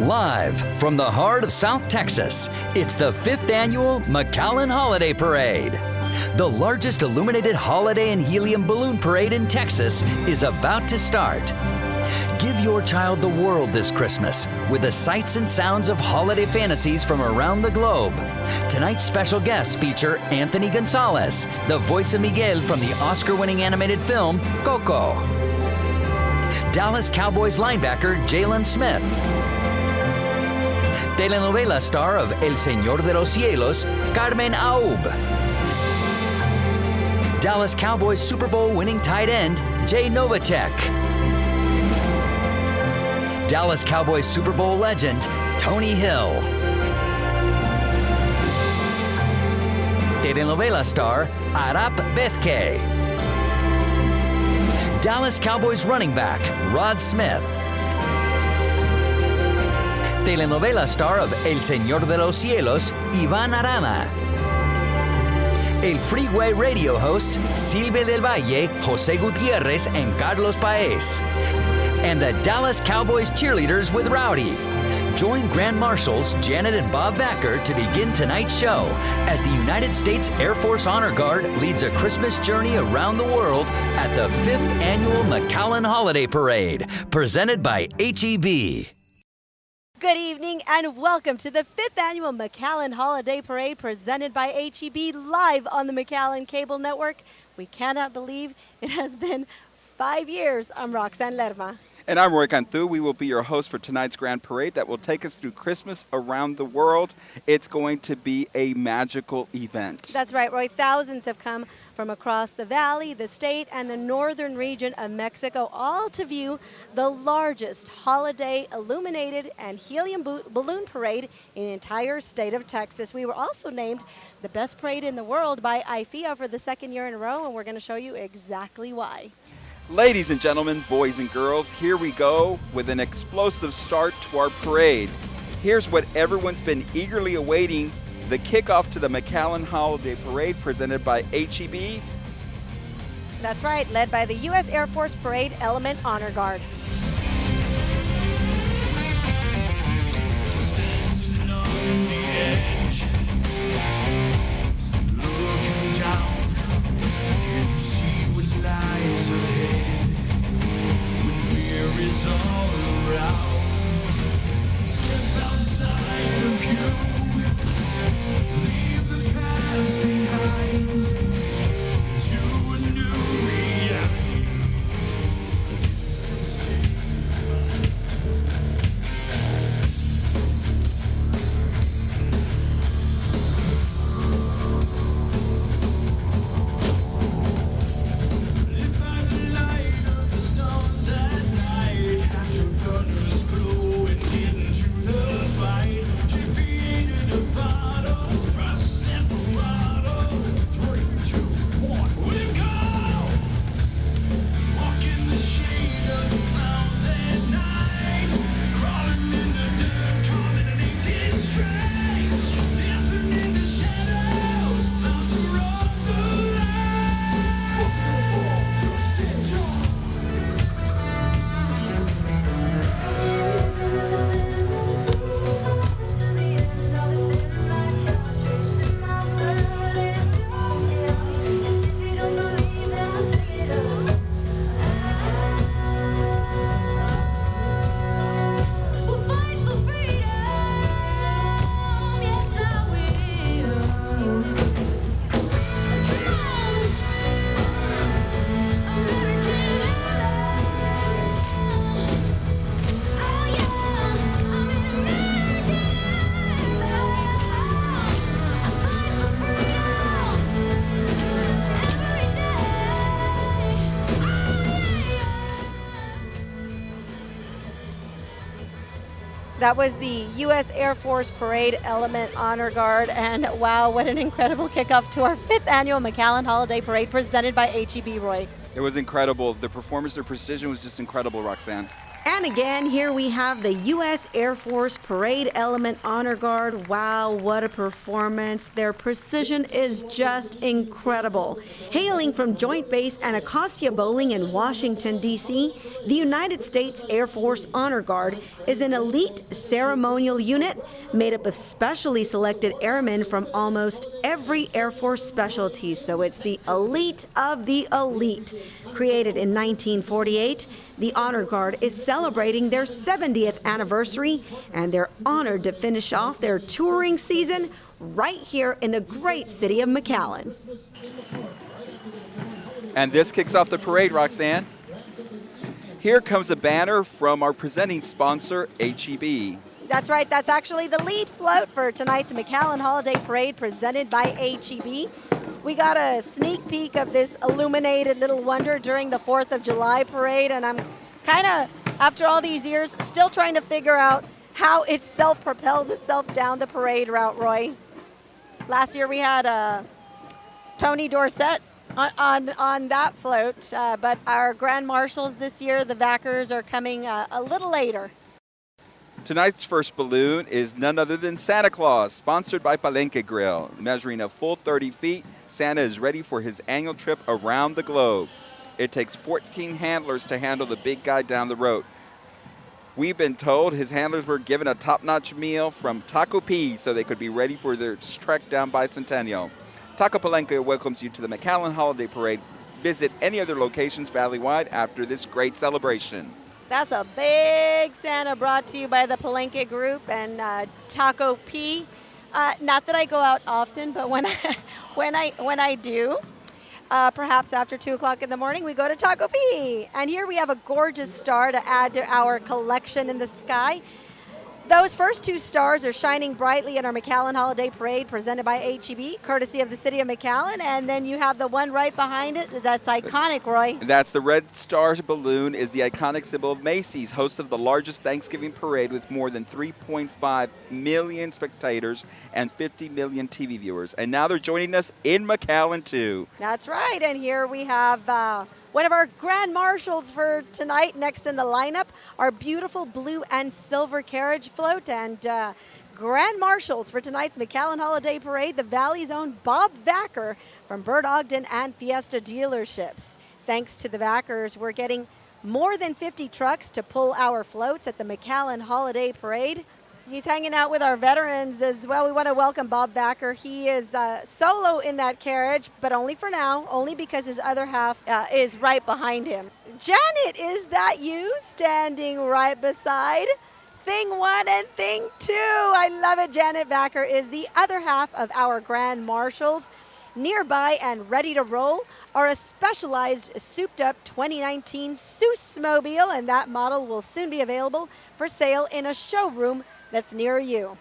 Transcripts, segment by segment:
Live from the heart of South Texas, it's the 5th annual McAllen Holiday Parade. The largest illuminated holiday and helium balloon parade in Texas is about to start. Give your child the world this Christmas with the sights and sounds of holiday fantasies from around the globe. Tonight's special guests feature Anthony Gonzalez, the voice of Miguel from the Oscar-winning animated film Coco. Dallas Cowboys linebacker Jalen Smith. Telenovela star of El Señor de los Cielos, Carmen Aub. Dallas Cowboys Super Bowl winning tight end, Jay Novacek. Dallas Cowboys Super Bowl legend, Tony Hill. Telenovela star, Arap Bethke. Dallas Cowboys running back, Rod Smith. Telenovela star of El Señor de los Cielos, Iván Arana. El Freeway radio hosts, Silvia del Valle, José Gutiérrez, and Carlos Paez. And the Dallas Cowboys cheerleaders with Rowdy. Join Grand Marshals Janet and Bob VACKAR to begin tonight's show as the United States Air Force Honor Guard leads a Christmas journey around the world at the 5th annual McAllen Holiday Parade, presented by HEB. Good evening and welcome to the 5th annual McAllen Holiday Parade presented by HEB live on the McAllen Cable Network. We cannot believe it has been 5 years. I'm Roxanne Lerma. And I'm Roy Cantu. We will be your host for tonight's Grand Parade that will take us through Christmas around the world. It's going to be a magical event. That's right, Roy. Thousands have come from across the valley, the state, and the northern region of Mexico, all to view the largest holiday illuminated and helium balloon parade in the entire state of Texas. We were also named the best parade in the world by IFEA for the 2nd year in a row, and we're going to show you exactly why. Ladies and gentlemen, boys and girls, here we go with an explosive start to our parade. Here's what everyone's been eagerly awaiting, the kickoff to the McAllen Holiday Parade presented by HEB. That's right, led by the U.S. Air Force Parade Element Honor Guard. Standing on the edge, looking down, can you see what lies ahead? When fear is all around, step outside of you. Leave the past behind to a new reality. Lit by the light of the stars at night, after gunners glowing into the fight. She created a bottle, rust and bravado. 3, 2, 1, we go! Walk in the shade of the clouds at night, crawling in the dirt, calling an 18 straight, dancing in the shadows, bounce around the light. Trust in time. We'll fight for freedom, yes I will. Come on, American love. Oh yeah, I'm an American love. I fight for freedom every day. Oh yeah. That was the U.S. Air Force Parade Element Honor Guard, and wow, what an incredible kickoff to our 5th annual McAllen Holiday Parade presented by HEB, Roy. It was incredible. The performance, the precision was just incredible, Roxanne. And again, here we have the U.S. Air Force Parade Element Honor Guard. Wow, what a performance. Their precision is just incredible. Hailing from Joint Base Anacostia Bowling in Washington, D.C., the United States Air Force Honor Guard is an elite ceremonial unit made up of specially selected airmen from almost every Air Force specialty. So it's the elite of the elite. Created in 1948, the Honor Guard is celebrating their 70th anniversary, and they're honored to finish off their touring season right here in the great city of McAllen. And this kicks off the parade, Roxanne. Here comes a banner from our presenting sponsor, HEB. That's right, that's actually the lead float for tonight's McAllen Holiday Parade presented by HEB. We got a sneak peek of this illuminated little wonder during the 4th of July parade, and I'm kind of, after all these years, still trying to figure out how it self-propels itself down the parade route, Roy. Last year we had Tony Dorsett on that float, but our Grand Marshals this year, the VACKARs, are coming a little later. Tonight's first balloon is none other than Santa Claus, sponsored by Palenque Grill. Measuring a full 30 feet, Santa is ready for his annual trip around the globe. It takes 14 handlers to handle the big guy down the road. We've been told his handlers were given a top-notch meal from Taco P so they could be ready for their trek down Bicentennial. Taco Palenque welcomes you to the McAllen Holiday Parade. Visit any other locations valley-wide after this great celebration. That's a big Santa brought to you by the Palenque Group and Taco P. Not that I go out often, but when I do, perhaps after 2 o'clock in the morning, we go to Taco P. And here we have a gorgeous star to add to our collection in the sky. Those first 2 stars are shining brightly in our McAllen Holiday Parade presented by HEB, courtesy of the city of McAllen. And then you have the one right behind it that's iconic, Roy. That's the Red Star balloon, is the iconic symbol of Macy's, host of the largest Thanksgiving parade with more than 3.5 million spectators and 50 million TV viewers. And now they're joining us in McAllen, too. That's right. And here we have one of our Grand Marshals for tonight next in the lineup, our beautiful blue and silver carriage float. And Grand Marshals for tonight's McAllen Holiday Parade, the Valley's own Bob VACKAR from Bird Ogden and Fiesta dealerships. Thanks to the VACKARs, we're getting more than 50 trucks to pull our floats at the McAllen Holiday Parade. He's hanging out with our veterans as well. We want to welcome Bob VACKAR. He is solo in that carriage, but only for now, only because his other half is right behind him. Janet, is that you standing right beside Thing 1 and Thing 2? I love it. Janet VACKAR is the other half of our Grand Marshals. Nearby and ready to roll are a specialized souped-up 2019 Seuss-mobile, and that model will soon be available for sale in a showroom that's near you.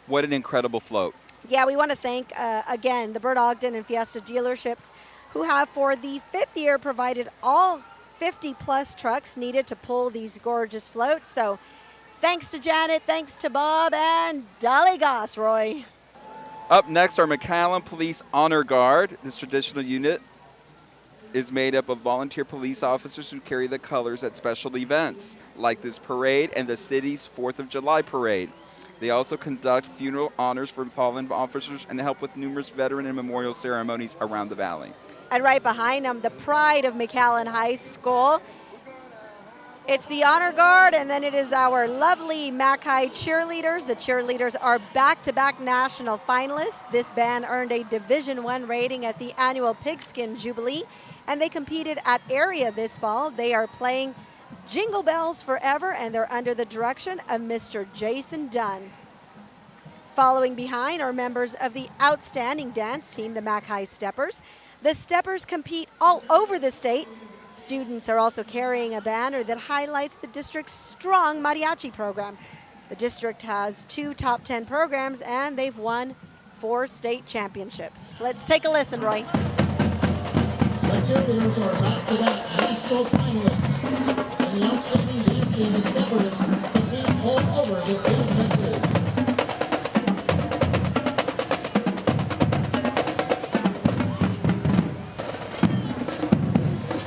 What an incredible float. Yeah, we want to thank, again, the Bird Ogden and Fiesta dealerships who have, for the 5th year, provided all 50-plus trucks needed to pull these gorgeous floats. So thanks to Janet, thanks to Bob, and Dolly Goss, Roy. Up next, our McAllen Police Honor Guard. This traditional unit is made up of volunteer police officers who carry the colors at special events, like this parade and the city's 4th of July parade. They also conduct funeral honors for fallen officers and help with numerous veteran and memorial ceremonies around the valley. And right behind them, the pride of McAllen High School. It's the Honor Guard, and then it is our lovely Mac High cheerleaders. The cheerleaders are back-to-back national finalists. This band earned a Division I rating at the annual Pigskin Jubilee, and they competed at area this fall. They are playing Jingle Bells Forever, and they're under the direction of Mr. Jason Dunn. Following behind are members of the outstanding dance team, the Mac High Steppers. The Steppers compete all over the state. Students are also carrying a banner that highlights the district's strong mariachi program. The district has 2 top 10 programs, and they've won 4 state championships. Let's take a listen, Roy. The cheerleaders are back-to-back national finalists, and the outstanding dance team, the Steppers, compete all over the state of Texas.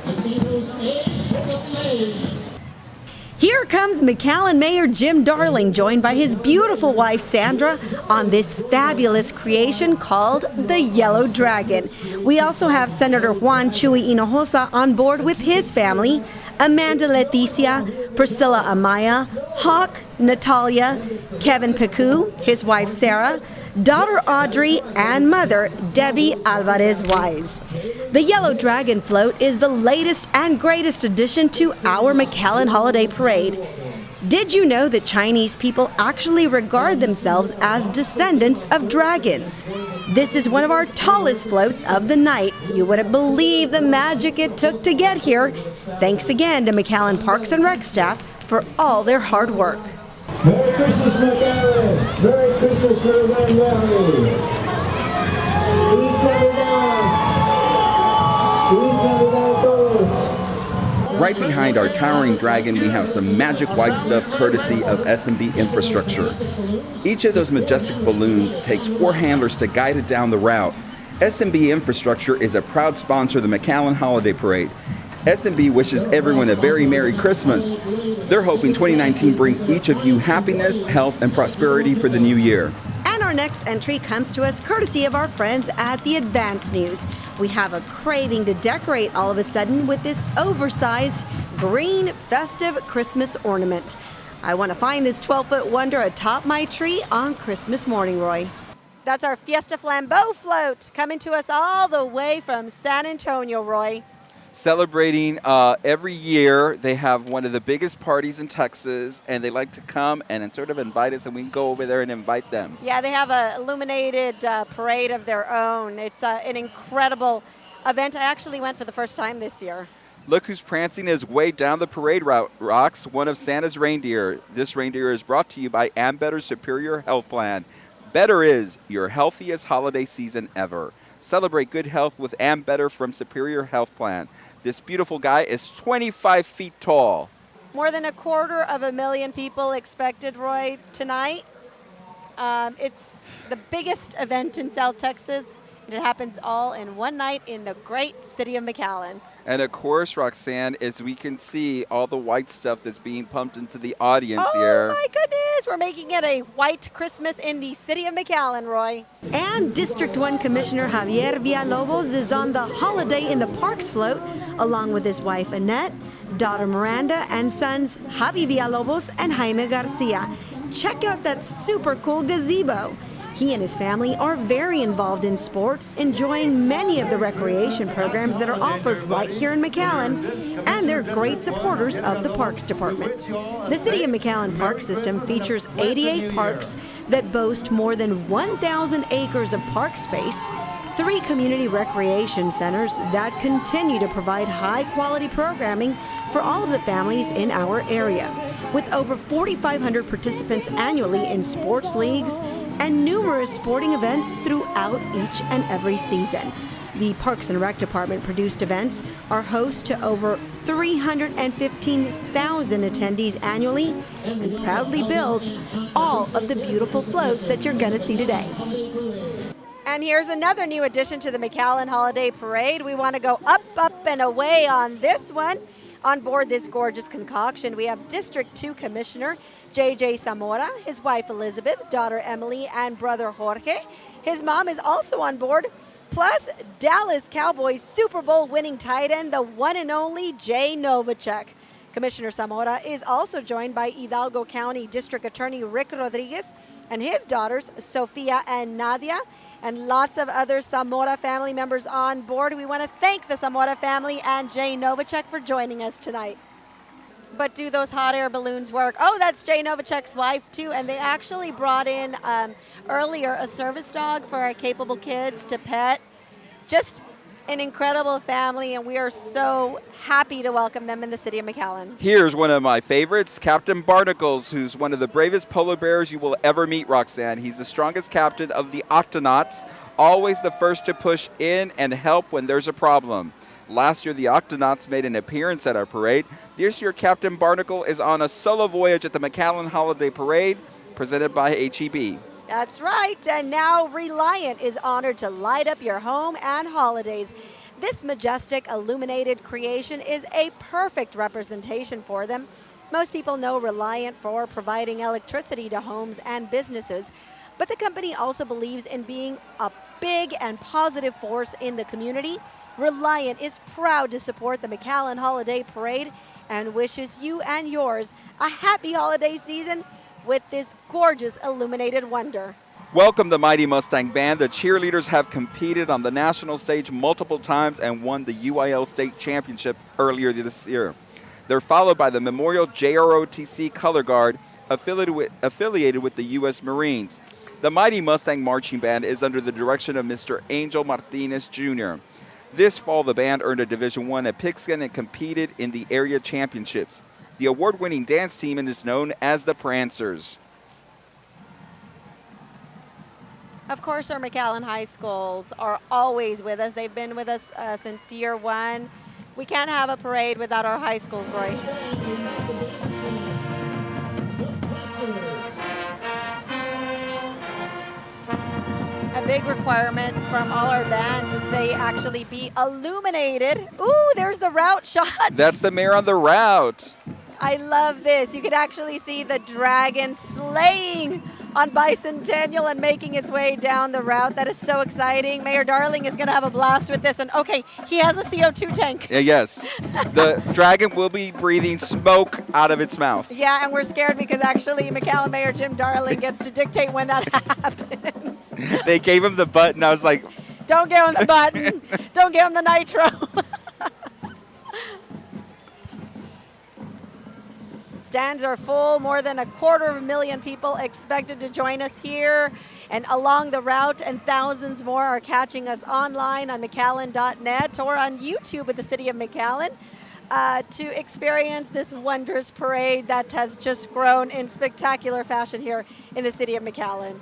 The Caesars A's for the A's. Here comes McAllen Mayor Jim Darling, joined by his beautiful wife Sandra on this fabulous creation called the Yellow Dragon. We also have Senator Juan Chuy Hinojosa on board with his family, Amanda Leticia, Priscilla Amaya, Hawk, Natalia, Kevin Picu, his wife Sarah, daughter Audrey, and mother Debbie Alvarez Wise. The Yellow Dragon float is the latest and greatest addition to our McAllen Holiday Parade. Did you know that Chinese people actually regard themselves as descendants of dragons? This is one of our tallest floats of the night. You wouldn't believe the magic it took to get here. Thanks again to McAllen Parks and Rec staff for all their hard work. Merry Christmas, McAllen! Merry Christmas, Riverland Valley! Feliz Navidad! Feliz Navidad a todos! Right behind our towering dragon, we have some magic white stuff courtesy of S&B Infrastructure. Each of those majestic balloons takes 4 handlers to guide it down the route. S&B Infrastructure is a proud sponsor of the McAllen Holiday Parade. S&B wishes everyone a very Merry Christmas. They're hoping 2019 brings each of you happiness, health, and prosperity for the new year. And our next entry comes to us courtesy of our friends at the Advance News. We have a craving to decorate all of a sudden with this oversized green festive Christmas ornament. I want to find this 12-foot wonder atop my tree on Christmas morning, Roy. That's our Fiesta Flambeau float coming to us all the way from San Antonio, Roy. Celebrating every year. They have one of the biggest parties in Texas, and they like to come and sort of invite us, and we can go over there and invite them. Yeah, they have a illuminated parade of their own. It's an incredible event. I actually went for the first time this year. Look who's prancing his way down the parade route, Rox, one of Santa's reindeer. This reindeer is brought to you by Ambetter Superior Health Plan. Better is your healthiest holiday season ever. Celebrate good health with Ambetter from Superior Health Plan. This beautiful guy is 25 feet tall. More than 250,000 people expected, Roy, tonight. It's the biggest event in South Texas, and it happens all in one night in the great city of McAllen. And of course, Roxanne, as we can see all the white stuff that's being pumped into the audience here. Oh my goodness, we're making it a white Christmas in the city of McAllen, Roy. And District 1 Commissioner Javier Villalobos is on the Holiday in the Parks float, along with his wife Annette, daughter Miranda, and sons Javi Villalobos and Jaime Garcia. Check out that super cool gazebo. He and his family are very involved in sports, enjoying many of the recreation programs that are offered right here in McAllen, and they're great supporters of the Parks Department. The City of McAllen Park System features 88 parks that boast more than 1,000 acres of park space, 3 community recreation centers that continue to provide high-quality programming for all of the families in our area, with over 4,500 participants annually in sports leagues and numerous sporting events throughout each and every season. The Parks and Rec Department produced events are host to over 315,000 attendees annually and proudly builds all of the beautiful floats that you're going to see today. And here's another new addition to the McAllen Holiday Parade. We want to go up, up, and away on this one. On board this gorgeous concoction, we have District 2 Commissioner J.J. Zamora, his wife Elizabeth, daughter Emily, and brother Jorge. His mom is also on board, plus Dallas Cowboys Super Bowl winning tight end, the one and only Jay Novacek. Commissioner Zamora is also joined by Hidalgo County District Attorney Rick Rodriguez and his daughters Sofia and Nadia, and lots of other Zamora family members on board. We want to thank the Zamora family and Jay Novacek for joining us tonight. But do those hot air balloons work? Oh, that's Jay Novacek's wife, too. And they actually brought in earlier a service dog for our capable kids to pet. Just an incredible family, and we are so happy to welcome them in the city of McAllen. Here's one of my favorites, Captain Barnacles, who's one of the bravest polar bears you will ever meet, Roxanne. He's the strongest captain of the Octonauts, always the first to push in and help when there's a problem. Last year, the Octonauts made an appearance at our parade. This year, Captain Barnacle is on a solo voyage at the McAllen Holiday Parade, presented by HEB. That's right, and now Reliant is honored to light up your home and holidays. This majestic illuminated creation is a perfect representation for them. Most people know Reliant for providing electricity to homes and businesses, but the company also believes in being a big and positive force in the community. Reliant is proud to support the McAllen Holiday Parade and wishes you and yours a happy holiday season with this gorgeous illuminated wonder. Welcome the Mighty Mustang Band. The cheerleaders have competed on the national stage multiple times and won the UIL State Championship earlier this year. They're followed by the Memorial JROTC Color Guard, affiliated with the U.S. Marines. The Mighty Mustang Marching Band is under the direction of Mr. Angel Martinez Jr. This fall, the band earned a Division I at Pigskin and competed in the area championships. The award-winning dance team is known as the Prancers. Of course, our McAllen High Schools are always with us. They've been with us since year one. We can't have a parade without our high schools, Roy. And we have the dance team, the Prancers. A big requirement from all our bands is they actually be illuminated. Ooh, there's the route shot. That's the mayor on the route. I love this. You could actually see the dragon slaying on Bicentennial and making its way down the route. That is so exciting. Mayor Darling is going to have a blast with this one. Okay, he has a CO2 tank. Yes, the dragon will be breathing smoke out of its mouth. Yeah, and we're scared because actually McAllen Mayor Jim Darling gets to dictate when that happens. They gave him the button. I was like, Don't give him the button. Don't give him the nitro. Stands are full. More than 250,000 people expected to join us here and along the route, and thousands more are catching us online on McAllen.net or on YouTube with the City of McAllen to experience this wondrous parade that has just grown in spectacular fashion here in the City of McAllen.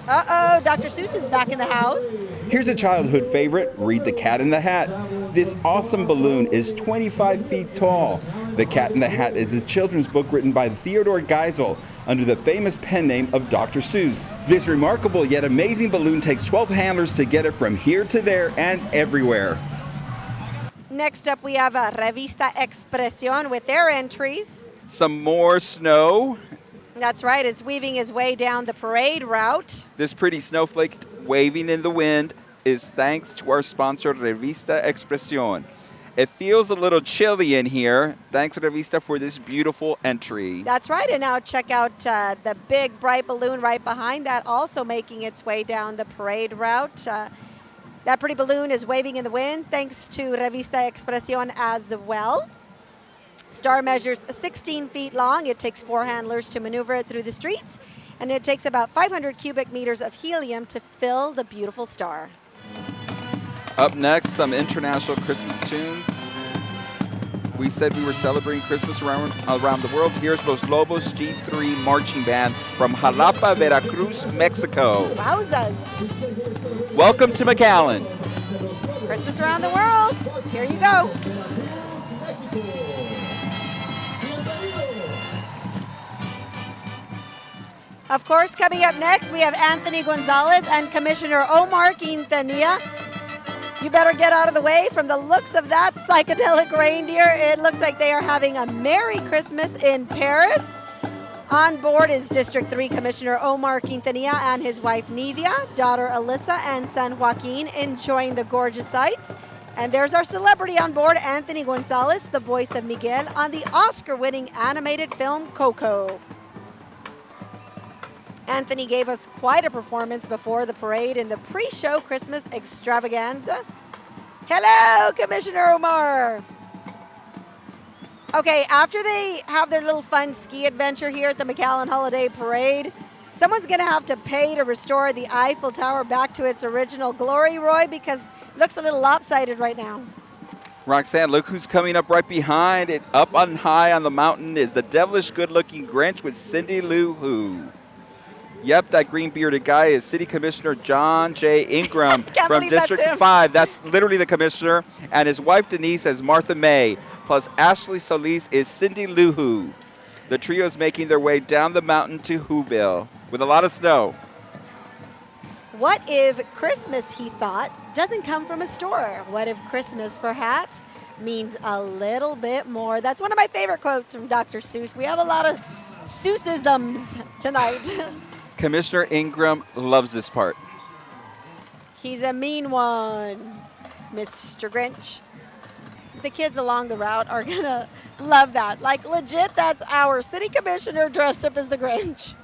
Uh-oh, Dr. Seuss is back in the house. here's a childhood favorite, Read the Cat in the Hat. This awesome balloon is 25 feet tall. The Cat in the Hat is a children's book written by Theodore Geisel under the famous pen name of Dr. Seuss. This remarkable yet amazing balloon takes 12 handlers to get it from here to there and everywhere. Next up, we have Revista Expresión with their entries. Some more snow. That's right, is weaving his way down the parade route. This pretty snowflake waving in the wind is thanks to our sponsor, Revista Expresión. It feels a little chilly in here. Thanks, Revista, for this beautiful entry. That's right, and now check out the big bright balloon right behind that, also making its way down the parade route. That pretty balloon is waving in the wind, thanks to Revista Expresión as well. Star measures 16 feet long. It takes 4 handlers to maneuver it through the streets, and it takes about 500 cubic meters of helium to fill the beautiful star. Up next, some international Christmas tunes. We said we were celebrating Christmas around the world. Here's Los Lobos G3 Marching Band from Jalapa, Veracruz, Mexico. Wowzas! Welcome to McAllen. Christmas around the world. Here you go. Of course, coming up next, we have Anthony Gonzalez and Commissioner Omar Quintanilla. You better get out of the way. From the looks of that psychedelic reindeer, it looks like they are having a Merry Christmas in Paris. On board is District 3 Commissioner Omar Quintanilla and his wife Nidia, daughter Alyssa, and son Joaquin enjoying the gorgeous sights. And there's our celebrity on board, Anthony Gonzalez, the voice of Miguel on the Oscar-winning animated film Coco. Anthony gave us quite a performance before the parade in the pre-show Christmas extravaganza. Hello, Commissioner Omar. Okay, after they have their little fun ski adventure here at the McAllen Holiday Parade, someone's going to have to pay to restore the Eiffel Tower back to its original glory, Roy, because it looks a little lopsided right now. Roxanne, look who's coming up right behind it. Up on high on the mountain is the devilish good-looking Grinch with Cindy Lou Who. Yep, that green-bearded guy is City Commissioner John J. Ingram from District 5. That's literally the commissioner. And his wife Denise as Martha May, plus Ashley Solis is Cindy Lou Who. The trio is making their way down the mountain to Whoville with a lot of snow. What if Christmas, he thought, doesn't come from a store? What if Christmas, perhaps, means a little bit more. That's one of my favorite quotes from Dr. Seuss. We have a lot of Seussisms tonight. Commissioner Ingram loves this part. He's a mean one, Mr. Grinch. The kids along the route are gonna love that. Like legit, that's our city commissioner dressed up as the Grinch.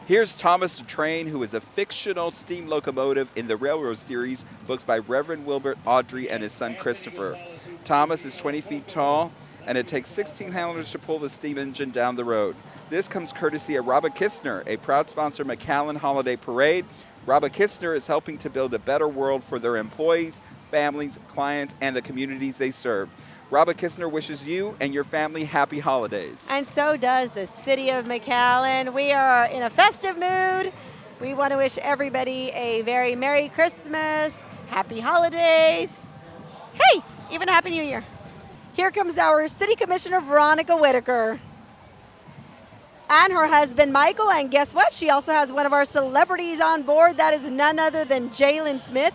Here's Thomas the Train, who is a fictional steam locomotive in the Railroad series, books by Reverend Wilbert Audrey and his son Christopher. Thomas is 20 feet tall, and it takes 16 handlers to pull the steam engine down the road. This comes courtesy of Robert Kistner, a proud sponsor of McAllen Holiday Parade. Robert Kistner is helping to build a better world for their employees, families, clients, and the communities they serve. Robert Kistner wishes you and your family happy holidays. And so does the city of McAllen. We are in a festive mood. We want to wish everybody a very Merry Christmas, Happy Holidays. Hey, even a Happy New Year. Here comes our City Commissioner, Veronica Whitaker. And her husband, Michael. And guess what? She also has one of our celebrities on board. That is none other than Jalen Smith,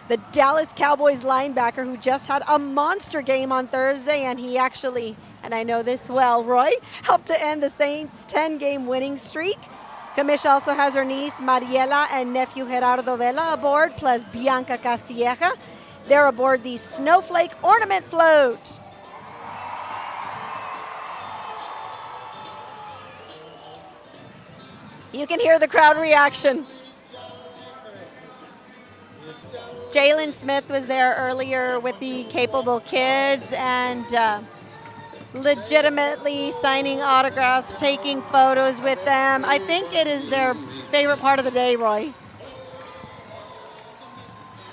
the Dallas Cowboys linebacker who just had a monster game on Thursday. And he actually, and I know this well, Roy, helped to end the Saints' 10-game winning streak. Kamish also has her niece, Mariela, and nephew, Gerardo Vela, aboard, plus Bianca Castilleja. They're aboard the Snowflake Ornament Float. You can hear the crowd reaction. Jalen Smith was there earlier with the capable kids and legitimately signing autographs, taking photos with them. I think it is their favorite part of the day, Roy.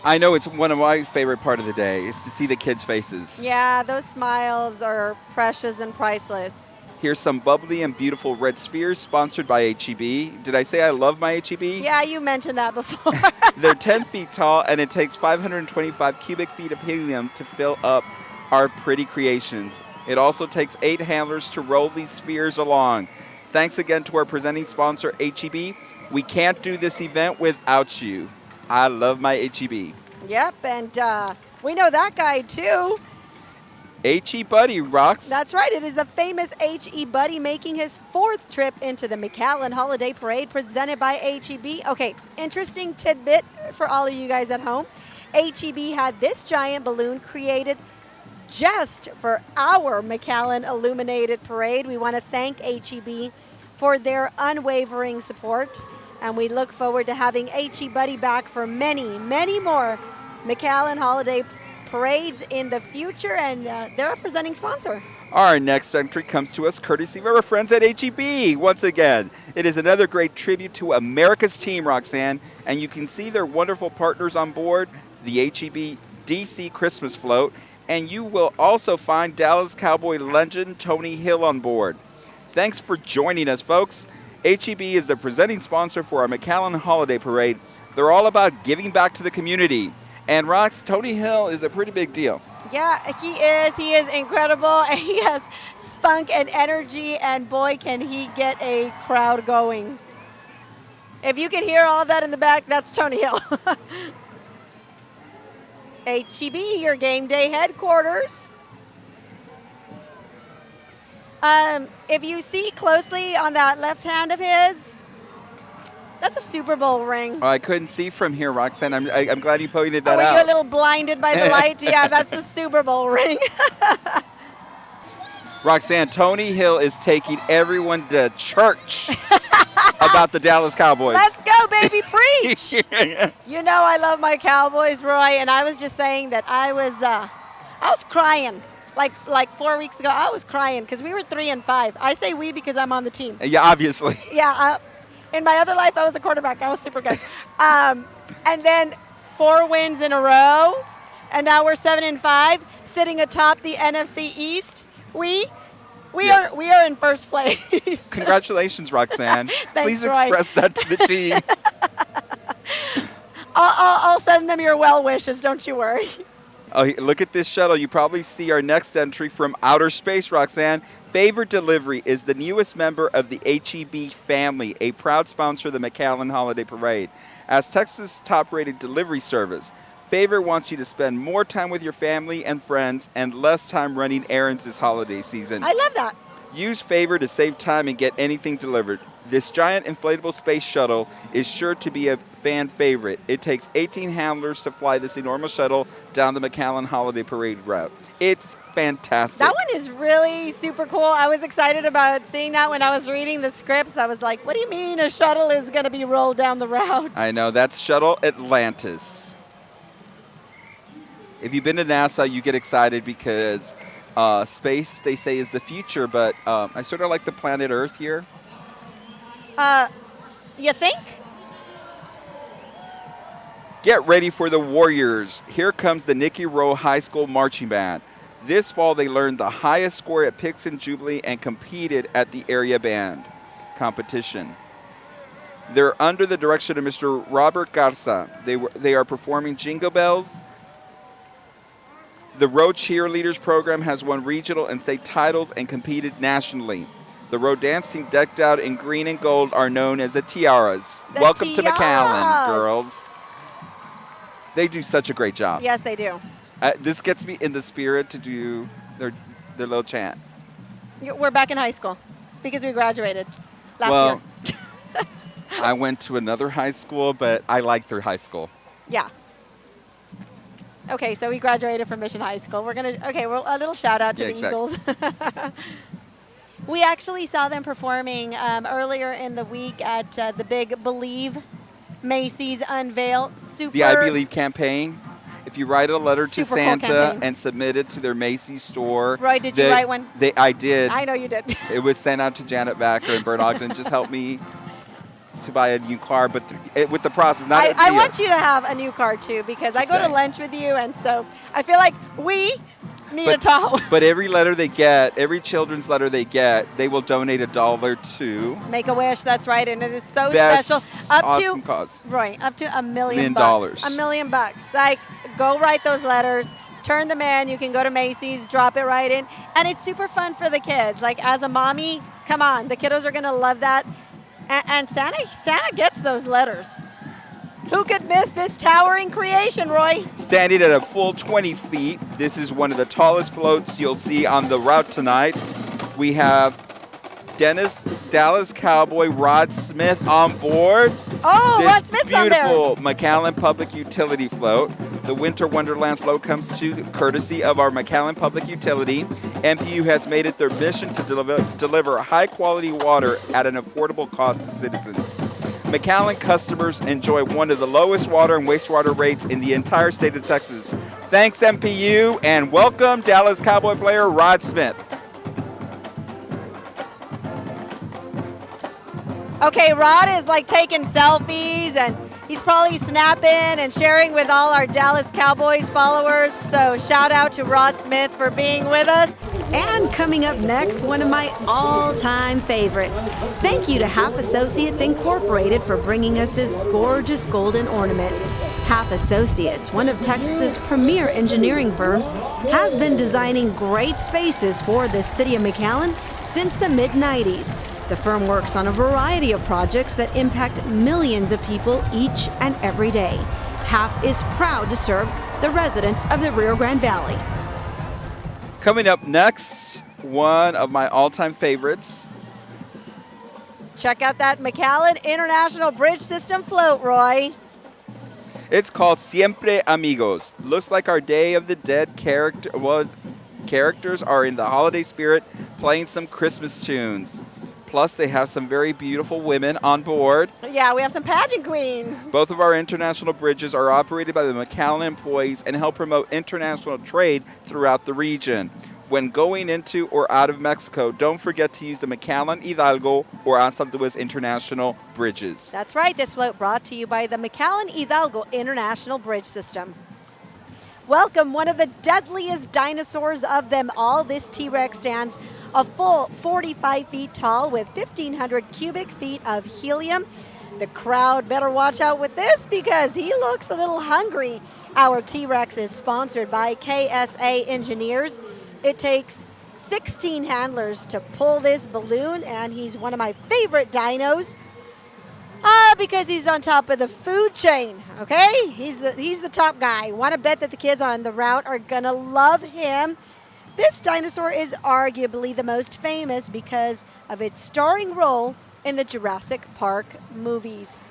I know it's one of my favorite part of the day is to see the kids' faces. Yeah, those smiles are precious and priceless. Here's some bubbly and beautiful red spheres sponsored by HEB. Did I say I love my HEB? Yeah, you mentioned that before. They're 10 feet tall, and it takes 525 cubic feet of helium to fill up our pretty creations. It also takes 8 handlers to roll these spheres along. Thanks again to our presenting sponsor, HEB. We can't do this event without you. I love my HEB. Yep, and we know that guy too. HE Buddy rocks. That's right. It is the famous HE Buddy making his 4th trip into the McAllen Holiday Parade presented by HEB. Okay, interesting tidbit for all of you guys at home. HEB had this giant balloon created just for our McAllen Illuminated Parade. We want to thank HEB for their unwavering support, and we look forward to having HE Buddy back for many, many more McAllen Holiday Parades in the future, and they're a presenting sponsor. Our next entry comes to us courtesy of our friends at HEB. Once again, it is another great tribute to America's team, Roxanne, and you can see their wonderful partners on board, the HEB DC Christmas Float, and you will also find Dallas Cowboy legend Tony Hill on board. Thanks for joining us, folks. HEB is the presenting sponsor for our McAllen Holiday Parade. They're all about giving back to the community. And Rox, Tony Hill is a pretty big deal. Yeah, he is. He is incredible. He has spunk and energy, and boy, can he get a crowd going. If you can hear all that in the back, that's Tony Hill. HEB, your game day headquarters. If you see closely on that left hand of his, that's a Super Bowl ring. Oh, I couldn't see from here, Roxanne. I'm glad you pointed that Were out. you a little blinded by the light? Yeah, that's the Super Bowl ring. Roxanne, Tony Hill is taking everyone to church about the Dallas Cowboys. Let's go, baby, preach. You know I love my Cowboys, Roy, and I was just saying that I was crying. Like 4 weeks ago, I was crying because we were 3-5. I say we because I'm on the team. Yeah, obviously. Yeah, in my other life, I was a quarterback. I was super good. And then 4 wins in a row, and now we're 7-5, sitting atop the NFC East. We are in first place. Congratulations, Roxanne. Thanks, Please Roy. express that to the team. I'll send them your well wishes. Don't you worry. Oh, look at this shuttle. You probably see our next entry from outer space, Roxanne. Favor Delivery is the newest member of the HEB family, a proud sponsor of the McAllen Holiday Parade. As Texas' top-rated delivery service, Favorite wants you to spend more time with your family and friends and less time running errands this holiday season. I love that. Use Favor to save time and get anything delivered. This giant inflatable space shuttle is sure to be a fan favorite. It takes 18 handlers to fly this enormous shuttle down the McAllen Holiday Parade route. It's fantastic. That one is really super cool. I was excited about seeing that when I was reading the scripts. I was like, what do you mean a shuttle is going to be rolled down the route? I know, that's Shuttle Atlantis. If you've been to NASA, you get excited because space, they say, is the future, but I sort of like the planet Earth here. You think? Get ready for the Warriors. Here comes the Nicky Rowe High School Marching Band. This fall, they learned the highest score at Pixon Jubilee and competed at the area band competition. They're under the direction of Mr. Robert Garza. They are performing Jingle Bells. The Road Cheerleaders program has won regional and state titles and competed nationally. The road dance team, decked out in green and gold, are known as the Tiaras. The Welcome to Tiaras. McAllen, girls. They do such a great job. Yes, they do. This gets me in the spirit to do their little chant. We're back in high school because we graduated last Well, year. I went to another high school, but I liked their high school. Yeah. Okay, so we graduated from Mission High School. We're going to, okay, well, a little shout out to Yeah, the exactly. Eagles. We actually saw them performing earlier in the week at the big Believe Macy's Unveil. Super. The I Believe campaign. If you write a letter to Super cool Santa campaign. and submit it to their Macy's store. Roy, did you write one? I did. I know you did. It was sent out to Janet VACKAR in Bert Ogden. Just help me to buy a new car, but with the process, not a I deal. want you to have a new car too because I go to Same. lunch with you, and so I feel like we need a Tahoe. But every letter they get, every children's letter they get, they will donate $1 to Make a wish, that's right, and it is so Best special. Up awesome to cause. Right, up to $1 million. $1 million dollars. $1 million bucks. Like, go write those letters, turn them in. You can go to Macy's, drop it right in, and it's super fun for the kids. Like, as a mommy, come on, the kiddos are gonna love that. And Santa gets those letters. Who could miss this towering creation, Roy? Standing at a full 20 feet, this is one of the tallest floats you'll see on the route tonight. We have Dallas Cowboy Rod Smith on board. Oh, This Rod Smith's on there. beautiful McAllen Public Utility float. The Winter Wonderland float comes to courtesy of our McAllen Public Utility. MPU has made it their mission to deliver high-quality water at an affordable cost to citizens. McAllen customers enjoy one of the lowest water and wastewater rates in the entire state of Texas. Thanks, MPU, and welcome Dallas Cowboy player Rod Smith. Okay, Rod is like taking selfies and he's probably snapping and sharing with all our Dallas Cowboys followers. So shout out to Rod Smith for being with us. And coming up next, one of my all-time favorites. Thank you to Half Associates Incorporated for bringing us this gorgeous golden ornament. Half Associates, one of Texas's premier engineering firms, has been designing great spaces for the city of McAllen since the mid-90s. The firm works on a variety of projects that impact millions of people each and every day. HAP is proud to serve the residents of the Rio Grande Valley. Coming up next, one of my all-time favorites. Check out that McAllen International Bridge System float, Roy. It's called Siempre Amigos. Looks like our Day of the Dead characters are in the holiday spirit, playing some Christmas tunes. Plus, they have some very beautiful women on board. Yeah, we have some pageant queens. Both of our international bridges are operated by the McAllen employees and help promote international trade throughout the region. When going into or out of Mexico, don't forget to use the McAllen Hidalgo or San Luis International bridges. That's right, this float brought to you by the McAllen Hidalgo International Bridge System. Welcome, one of the deadliest dinosaurs of them all. This T-Rex stands a full 45 feet tall with 1,500 cubic feet of helium. The crowd better watch out with this because he looks a little hungry. Our T-Rex is sponsored by KSA Engineers. It takes 16 handlers to pull this balloon, and he's one of my favorite dinos. because he's on top of the food chain, okay? He's the top guy. Want to bet that the kids on the route are going to love him. This dinosaur is arguably the most famous because of its starring role in the Jurassic Park movies.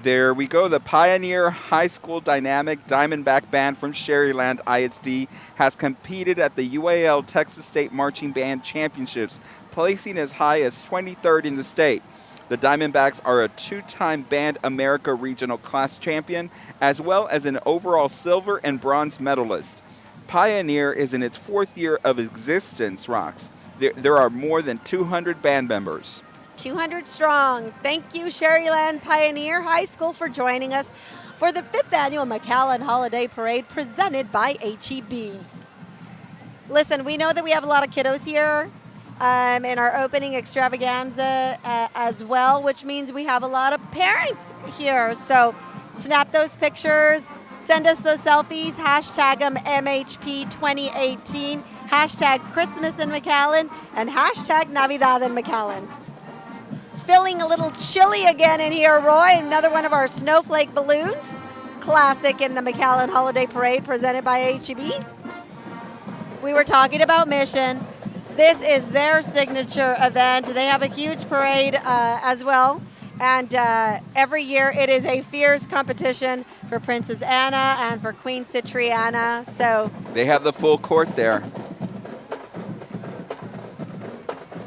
There we go. The Pioneer High School Dynamic Diamondback Band from Sherryland ISD has competed at the UAL Texas State Marching Band Championships, placing as high as 23rd in the state. The Diamondbacks are a two-time Band America Regional Class champion, as well as an overall silver and bronze medalist. Pioneer is in its fourth year of existence, Rox. There are more than 200 band members. 200 strong. Thank you, Sherryland Pioneer High School, for joining us for the 5th Annual McAllen Holiday Parade presented by HEB. Listen, we know that we have a lot of kiddos here in our opening extravaganza as well, which means we have a lot of parents here. So snap those pictures, send us those selfies, hashtag them MHP2018, hashtag Christmas in McAllen, and hashtag Navidad in McAllen. It's feeling a little chilly again in here, Roy. Another one of our snowflake balloons. Classic in the McAllen Holiday Parade presented by HEB. We were talking about Mission. This is their signature event. They have a huge parade as well. And every year it is a fierce competition for Princess Anna and for Queen Citriana. So They have the full court there.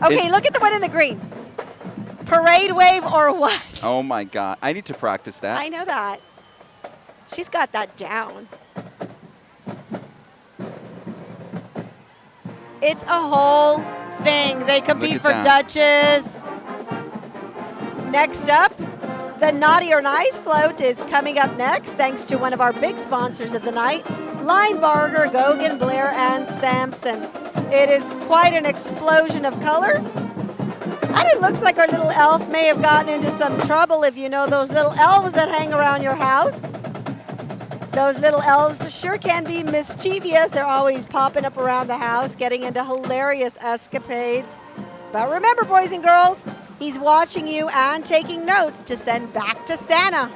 okay, look at the one in the green. Parade wave or what? Oh my God. I need to practice that. I know that. She's got that down. It's a whole thing. They compete at for that. Duchess. Next up, the Naughty or Nice float is coming up next, thanks to one of our big sponsors of the night, Linebarger, Gogan, Blair, and Sampson. It is quite an explosion of color. And it looks like our little elf may have gotten into some trouble, if you know those little elves that hang around your house. Those little elves sure can be mischievous. They're always popping up around the house, getting into hilarious escapades. But remember, boys and girls, he's watching you and taking notes to send back to Santa.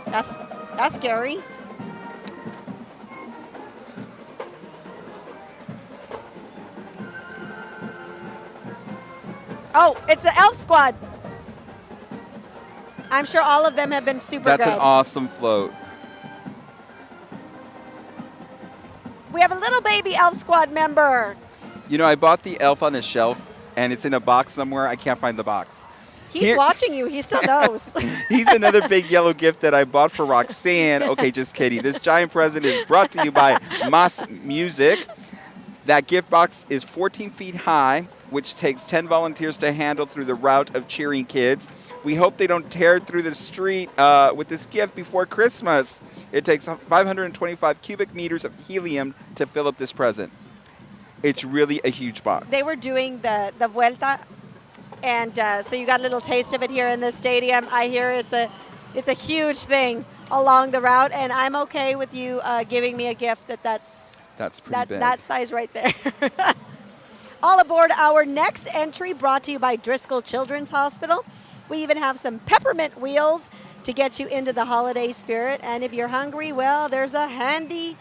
That's scary. Oh, it's the Elf Squad. I'm sure all of them have been super That's good. an awesome float. We have a little baby Elf Squad member. You know, I bought the elf on a shelf, and it's in a box somewhere. I can't find the box. He's Here- watching you. He still knows. He's another big yellow gift that I bought for Roxanne. Okay, just kidding. This giant present is brought to you by Mas Music. That gift box is 14 feet high, which takes 10 volunteers to handle through the route of cheering kids. We hope they don't tear through the street with this gift before Christmas. It takes 525 cubic meters of helium to fill up this present. It's really a huge box. They were doing the Vuelta, and so you got a little taste of it here in the stadium. I hear it's a huge thing along the route, and I'm okay with you giving me a gift that's pretty big. that size right there. All aboard our next entry, brought to you by Driscoll Children's Hospital. We even have some peppermint wheels to get you into the holiday spirit. And if you're hungry, well, there's a handy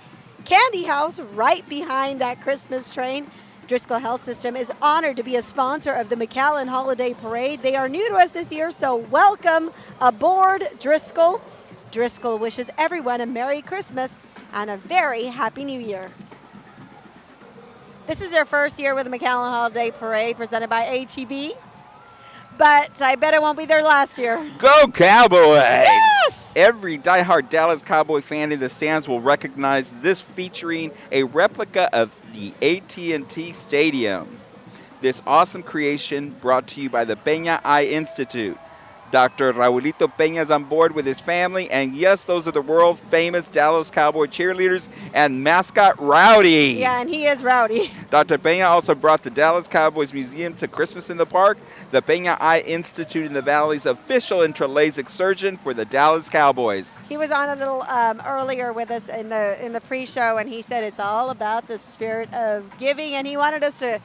candy house right behind that Christmas train. Driscoll Health System is honored to be a sponsor of the McAllen Holiday Parade. They are new to us this year, so welcome aboard, Driscoll. Driscoll wishes everyone a Merry Christmas and a very Happy New Year. This is their first year with the McAllen Holiday Parade presented by HEB. But I bet it won't be their last year. Go Cowboys! Yes! Every diehard Dallas Cowboy fan in the stands will recognize this, featuring a replica of the AT&T Stadium. This awesome creation brought to you by the Peña Eye Institute. Dr. Raulito Peña is on board with his family, and yes, those are the world-famous Dallas Cowboy cheerleaders and mascot Rowdy. Yeah, and he is rowdy. Dr. Peña also brought the Dallas Cowboys Museum to Christmas in the Park, the Peña Eye Institute in the Valley's official intralazic surgeon for the Dallas Cowboys. He was on a little earlier with us in the pre-show, and he said it's all about the spirit of giving, and he wanted us to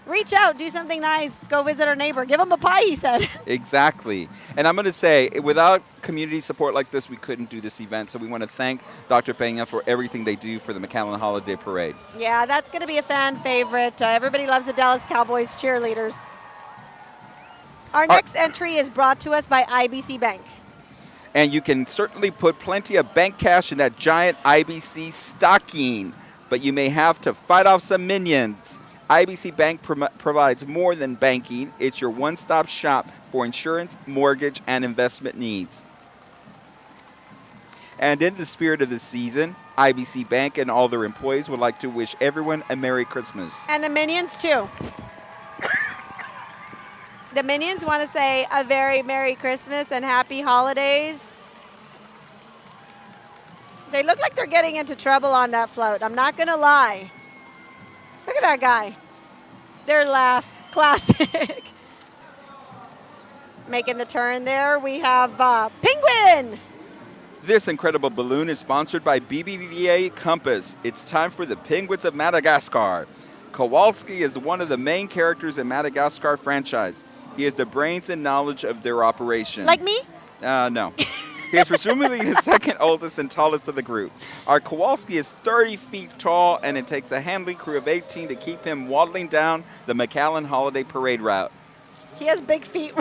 Reach out, do something nice, go visit our neighbor, give him a pie, he said. Exactly. And I'm going to say, without community support like this, we couldn't do this event. So we want to thank Dr. Peña for everything they do for the McAllen Holiday Parade. Yeah, that's going to be a fan favorite. Everybody loves the Dallas Cowboys cheerleaders. Our next entry is brought to us by IBC Bank. And you can certainly put plenty of bank cash in that giant IBC stocking, but you may have to fight off some minions. IBC Bank provides more than banking. It's your one-stop shop for insurance, mortgage, and investment needs. And in the spirit of the season, IBC Bank and all their employees would like to wish everyone a Merry Christmas. And the Minions, too. The Minions want to say a very Merry Christmas and Happy Holidays. They look like they're getting into trouble on that float. I'm not going to lie. Look at that guy. Their laugh, classic. Making the turn there, we have Penguin. This incredible balloon is sponsored by BBVA Compass. It's time for the Penguins of Madagascar. Kowalski is one of the main characters in Madagascar franchise. He has the brains and knowledge of their operation. Like me? No. He is presumably the second oldest and tallest of the group. Our Kowalski is 30 feet tall, and it takes a handling crew of 18 to keep him waddling down the McAllen Holiday Parade route. He has big feet.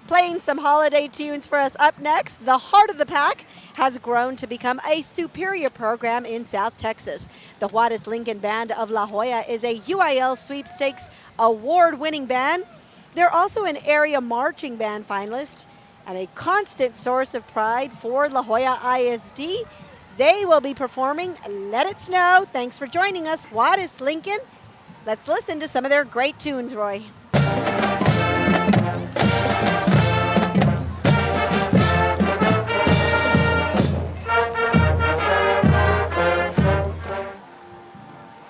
Playing some holiday tunes for us up next, the Heart of the Pack has grown to become a superior program in South Texas. The Juarez Lincoln Band of La Jolla is a UIL Sweepstakes award-winning band. They're also an area marching band finalist and a constant source of pride for La Jolla ISD. They will be performing Let It Snow. Thanks for joining us, Juarez Lincoln. Let's listen to some of their great tunes, Roy.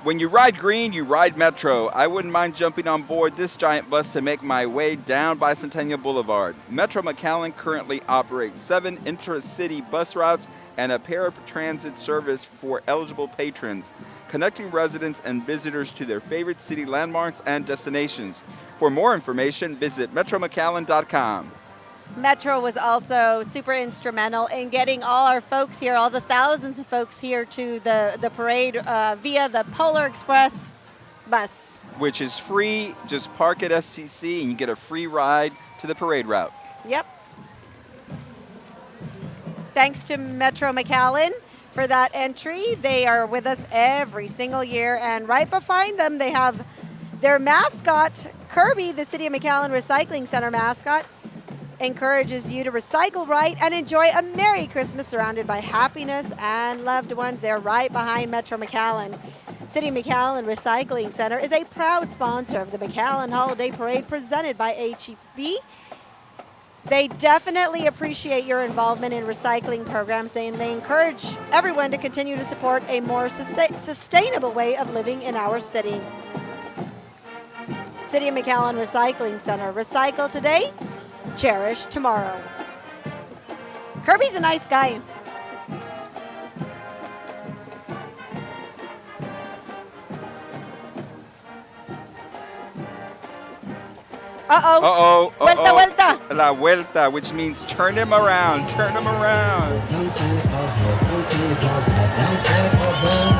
When you ride green, you ride Metro. I wouldn't mind jumping on board this giant bus to make my way down Bicentennial Boulevard. Metro McAllen currently operates 7 intra-city bus routes and a paratransit service for eligible patrons, connecting residents and visitors to their favorite city landmarks and destinations. For more information, visit metromcallen.com. Metro was also super instrumental in getting all our folks here, all the thousands of folks here to the parade via the Polar Express bus. Which is free. Just park at STC and you get a free ride to the parade route. Yep. Thanks to Metro McAllen for that entry. They are with us every single year. And right behind them, they have their mascot, Kirby, the City of McAllen Recycling Center mascot. Encourages you to recycle right and enjoy a Merry Christmas surrounded by happiness and loved ones. They're right behind Metro McAllen. City McAllen Recycling Center is a proud sponsor of the McAllen Holiday Parade presented by HEB. They definitely appreciate your involvement in recycling programs, and they encourage everyone to continue to support a more sustainable way of living in our city. City of McAllen Recycling Center. Recycle today, cherish tomorrow. Kirby's a nice guy. Uh-oh. Vuelta, vuelta. La vuelta, which means turn him around, turn him around. Down Santa Claus, down Santa Claus, down Santa Claus, down.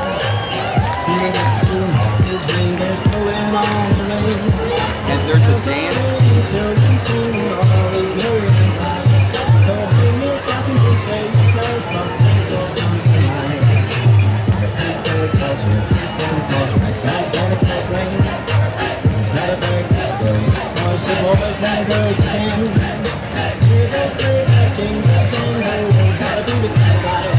See next to him, all his reindeers pulling on the rein. And there's a dance team. So he's singing all his merry time. So bring your stockings and sleigh, because Santa Claus comes tonight. Repeat Santa Claus, repeat Santa Claus, down Santa Claus rain. He's not a bird this way, 'cause the boys and girls can. Hear those sleigh jingle, jingle, gotta be the best side.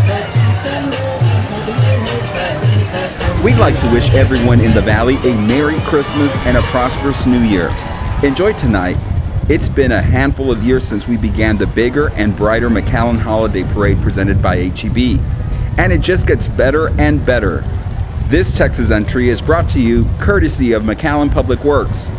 So keep them ready for the year that Santa Claus comes. We'd like to wish everyone in the Valley a Merry Christmas and a prosperous New Year. Enjoy tonight. It's been a handful of years since we began the bigger and brighter McAllen Holiday Parade presented by HEB. And it just gets better and better. This Texas entry is brought to you courtesy of McAllen Public Works.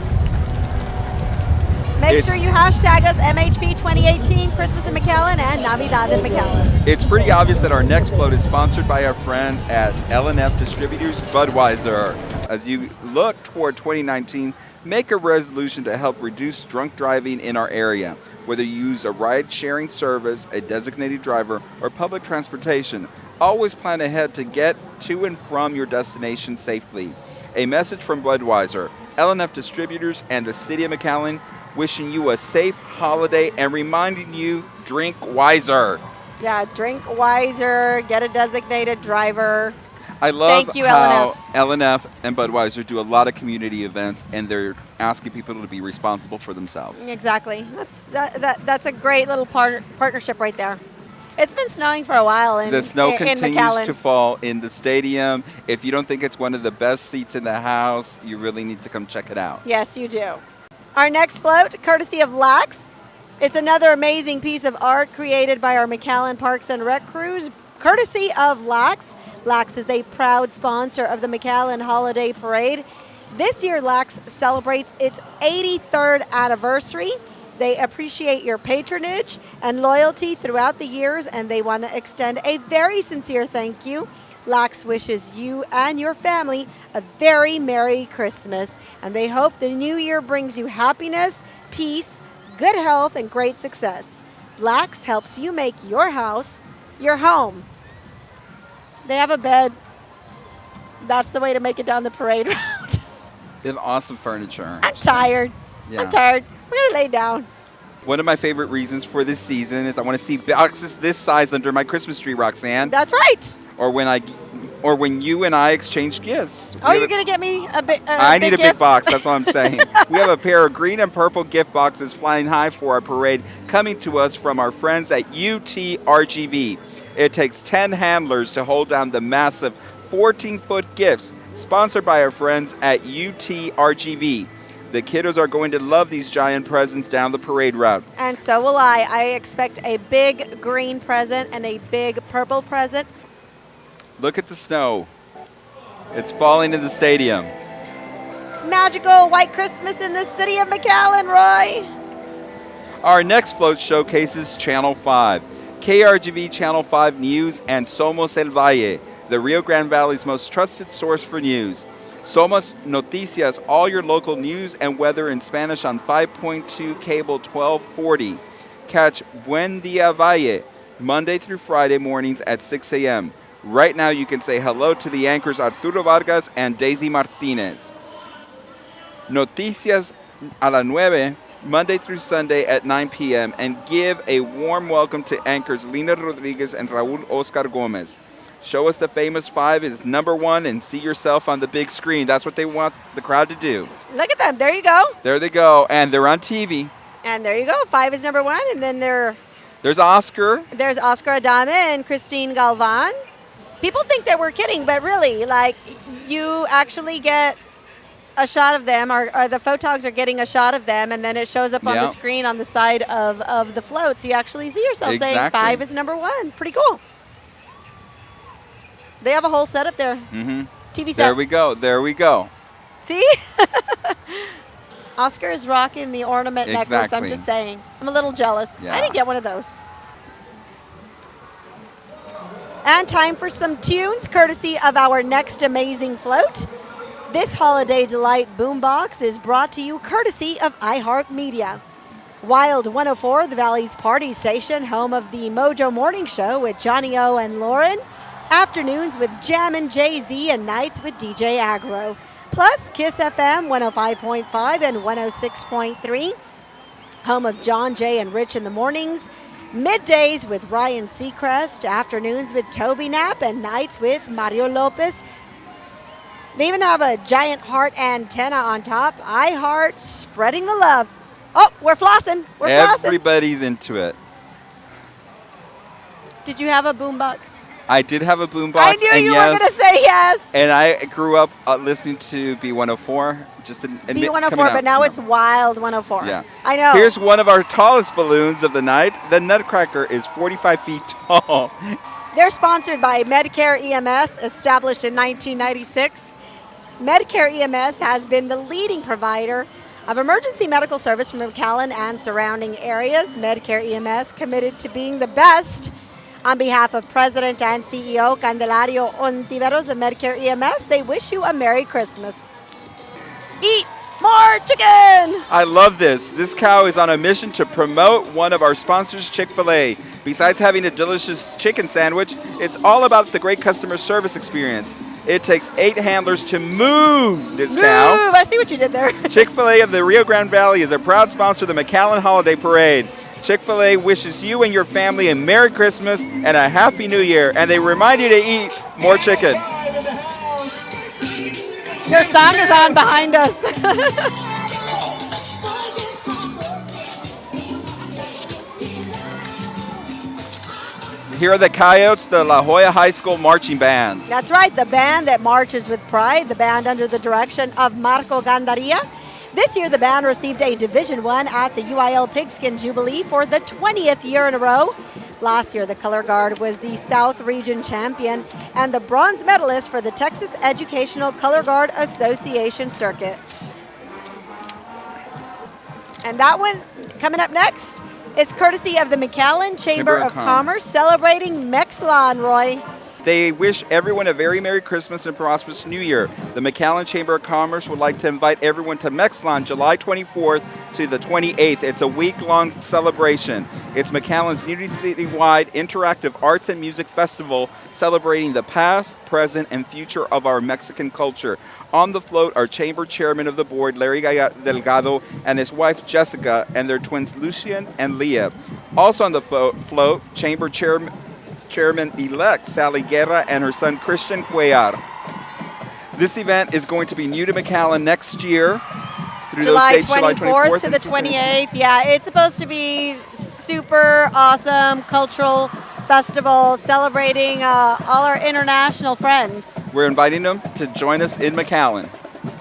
Make It's- sure you hashtag us MHP 2018, Christmas in McAllen, and Navidad in McAllen. It's pretty obvious that our next float is sponsored by our friends at L&F Distributors Budweiser. As you look toward 2019, make a resolution to help reduce drunk driving in our area. Whether you use a ride-sharing service, a designated driver, or public transportation, always plan ahead to get to and from your destination safely. A message from Budweiser, L&F Distributors, and the City of McAllen, wishing you a safe holiday and reminding you, drink wiser. Yeah, drink wiser, get a designated driver. I love Thank you, how L&F and Budweiser do a lot of community events, and they're asking people to be responsible for themselves. Exactly. That's a great little partnership right there. It's been snowing for a while in The snow in continues McAllen. to fall in the stadium. If you don't think it's one of the best seats in the house, you really need to come check it out. Yes, you do. Our next float, courtesy of Lax. It's another amazing piece of art created by our McAllen Parks and Rec crews, courtesy of Lax. Lax is a proud sponsor of the McAllen Holiday Parade. This year, Lax celebrates its 83rd anniversary. They appreciate your patronage and loyalty throughout the years, and they want to extend a very sincere thank you. Lax wishes you and your family a very Merry Christmas, and they hope the new year brings you happiness, peace, good health, and great success. Lax helps you make your house your home. They have a bed. That's the way to make it down the parade route. They have awesome furniture. I'm tired. Yeah. I'm tired. We're going to lay down. One of my favorite reasons for this season is I want to see boxes this size under my Christmas tree, Roxanne. That's right. Or when you and I exchange gifts. Oh, you're going to get me a big I need a big gift? box. That's what I'm saying. We have a pair of green and purple gift boxes flying high for our parade, coming to us from our friends at UTRGV. It takes 10 handlers to hold down the massive 14-foot gifts, sponsored by our friends at UTRGV. The kiddos are going to love these giant presents down the parade route. And so will I. I expect a big green present and a big purple present. Look at the snow. It's falling in the stadium. It's magical white Christmas in the city of McAllen, Roy. Our next float showcases Channel 5, KRGV Channel 5 News, and Somos El Valle, the Rio Grande Valley's most trusted source for news. Somos Noticias, all your local news and weather in Spanish on 5.2 cable 1240. Catch Buen Dia Valle Monday through Friday mornings at 6 a.m. Right now you can say hello to the anchors Arturo Vargas and Daisy Martinez. Noticias a las 9, Monday through Sunday at 9 p.m. and give a warm welcome to anchors Lina Rodriguez and Raul Oscar Gomez. Show us the famous 5 is number 1 and see yourself on the big screen. That's what they want the crowd to do. Look at them. There you go. There they go. And they're on TV. And there you go. 5 is number 1. And then There's Oscar. there's Oscar Adame and Christine Galvan. People think that we're kidding, but really, like, you actually get a shot of them, or the photogs are getting a shot of them, and then it shows up on Yeah. the screen on the side of the float. So you actually see yourself saying Exactly. 5 is number 1. Pretty cool. They have a whole setup there. Mm-hmm. TV set. There we go. There we go. See? Oscar is rocking the ornament necklace. I'm Exactly. just saying. I'm a little jealous. Yeah. I didn't get one of those. And time for some tunes, courtesy of our next amazing float. This holiday delight boombox is brought to you courtesy of iHeartMedia. Wild 104, the Valley's party station, home of the Mojo Morning Show with Johnny O and Lauren. Afternoons with Jam and Jay-Z and nights with DJ Agro. Plus Kiss FM 105.5 and 106.3, home of John, Jay, and Rich in the mornings. Middays with Ryan Seacrest, afternoons with Toby Knapp, and nights with Mario Lopez. They even have a giant heart antenna on top. iHeart, spreading the love. Oh, we're flossing. We're flossing. Everybody's into it. Did you have a boombox? I did have a boombox. I knew and you yes, were going to say yes. And I grew up listening to B104. Just an admit, B104, coming out. but now it's Wild 104. Yeah. I know. Here's one of our tallest balloons of the night. The Nutcracker is 45 feet tall. They're sponsored by Medicare EMS, established in 1996. Medicare EMS has been the leading provider of emergency medical service from McAllen and surrounding areas. Medicare EMS committed to being the best. On behalf of President and CEO Candelario Ontiveros of Medicare EMS, they wish you a Merry Christmas. Eat more chicken! I love this. This cow is on a mission to promote one of our sponsors, Chick-fil-A. Besides having a delicious chicken sandwich, it's all about the great customer service experience. It takes 8 handlers to move this cow. Move! I see what you did there. Chick-fil-A of the Rio Grande Valley is a proud sponsor of the McAllen Holiday Parade. Chick-fil-A wishes you and your family a Merry Christmas and a Happy New Year, and they remind you to eat more chicken. Your song is on behind us. Here are the Coyotes, the La Jolla High School Marching Band. That's right, the band that marches with pride, the band under the direction of Marco Gandaria. This year, the band received a Division I at the UIL Pigskin Jubilee for the 20th year in a row. Last year, the Color Guard was the South Region champion and the bronze medalist for the Texas Educational Color Guard Association Circuit. And that one, coming up next, is courtesy of the McAllen Chamber of Commerce celebrating McAllen, Roy. They wish everyone a very Merry Christmas and prosperous New Year. The McAllen Chamber of Commerce would like to invite everyone to McAllen July 24th to the 28th. It's a week-long celebration. It's McAllen's new citywide interactive arts and music festival celebrating the past, present, and future of our Mexican culture. On the float are Chamber Chairman of the Board, Larry Delgado, and his wife, Jessica, and their twins, Lucian and Leah. Also on the float, Chamber Chairman-elect Sally Guerra and her son, Christian Cuellar. This event is going to be new to McAllen next year. Through July those dates, 24th to the 28th. Yeah, it's supposed to be super awesome cultural festival celebrating all our international friends. We're inviting them to join us in McAllen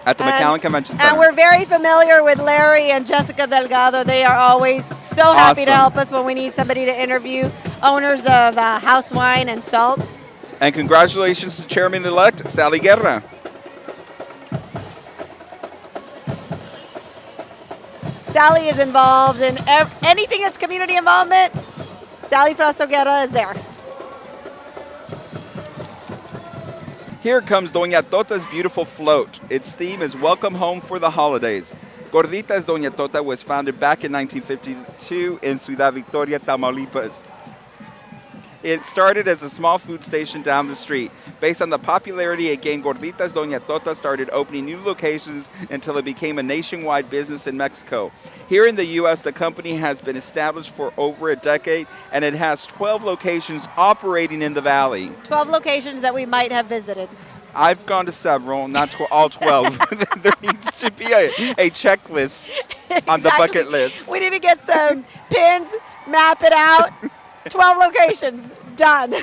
at the McAllen Convention Center. And we're very familiar with Larry and Jessica Delgado. They are always so happy to Awesome. help us when we need somebody to interview, owners of House Wine and Salt. And congratulations to Chairman-elect Sally Guerra. Sally is involved in anything that's community involvement. Sally Frausto Guerra is there. Here comes Doña Tota's beautiful float. Its theme is Welcome Home for the Holidays. Gorditas Doña Tota was founded back in 1952 in Ciudad Victoria, Tamaulipas. It started as a small food station down the street. Based on the popularity it gained, Gorditas Doña Tota started opening new locations until it became a nationwide business in Mexico. Here in the U.S., the company has been established for over a decade, and it has 12 locations operating in the valley. 12 locations that we might have visited. I've gone to several, not all 12. There needs to be a checklist on the Exactly. bucket list. We need to get some pins, map it out. 12 locations, done.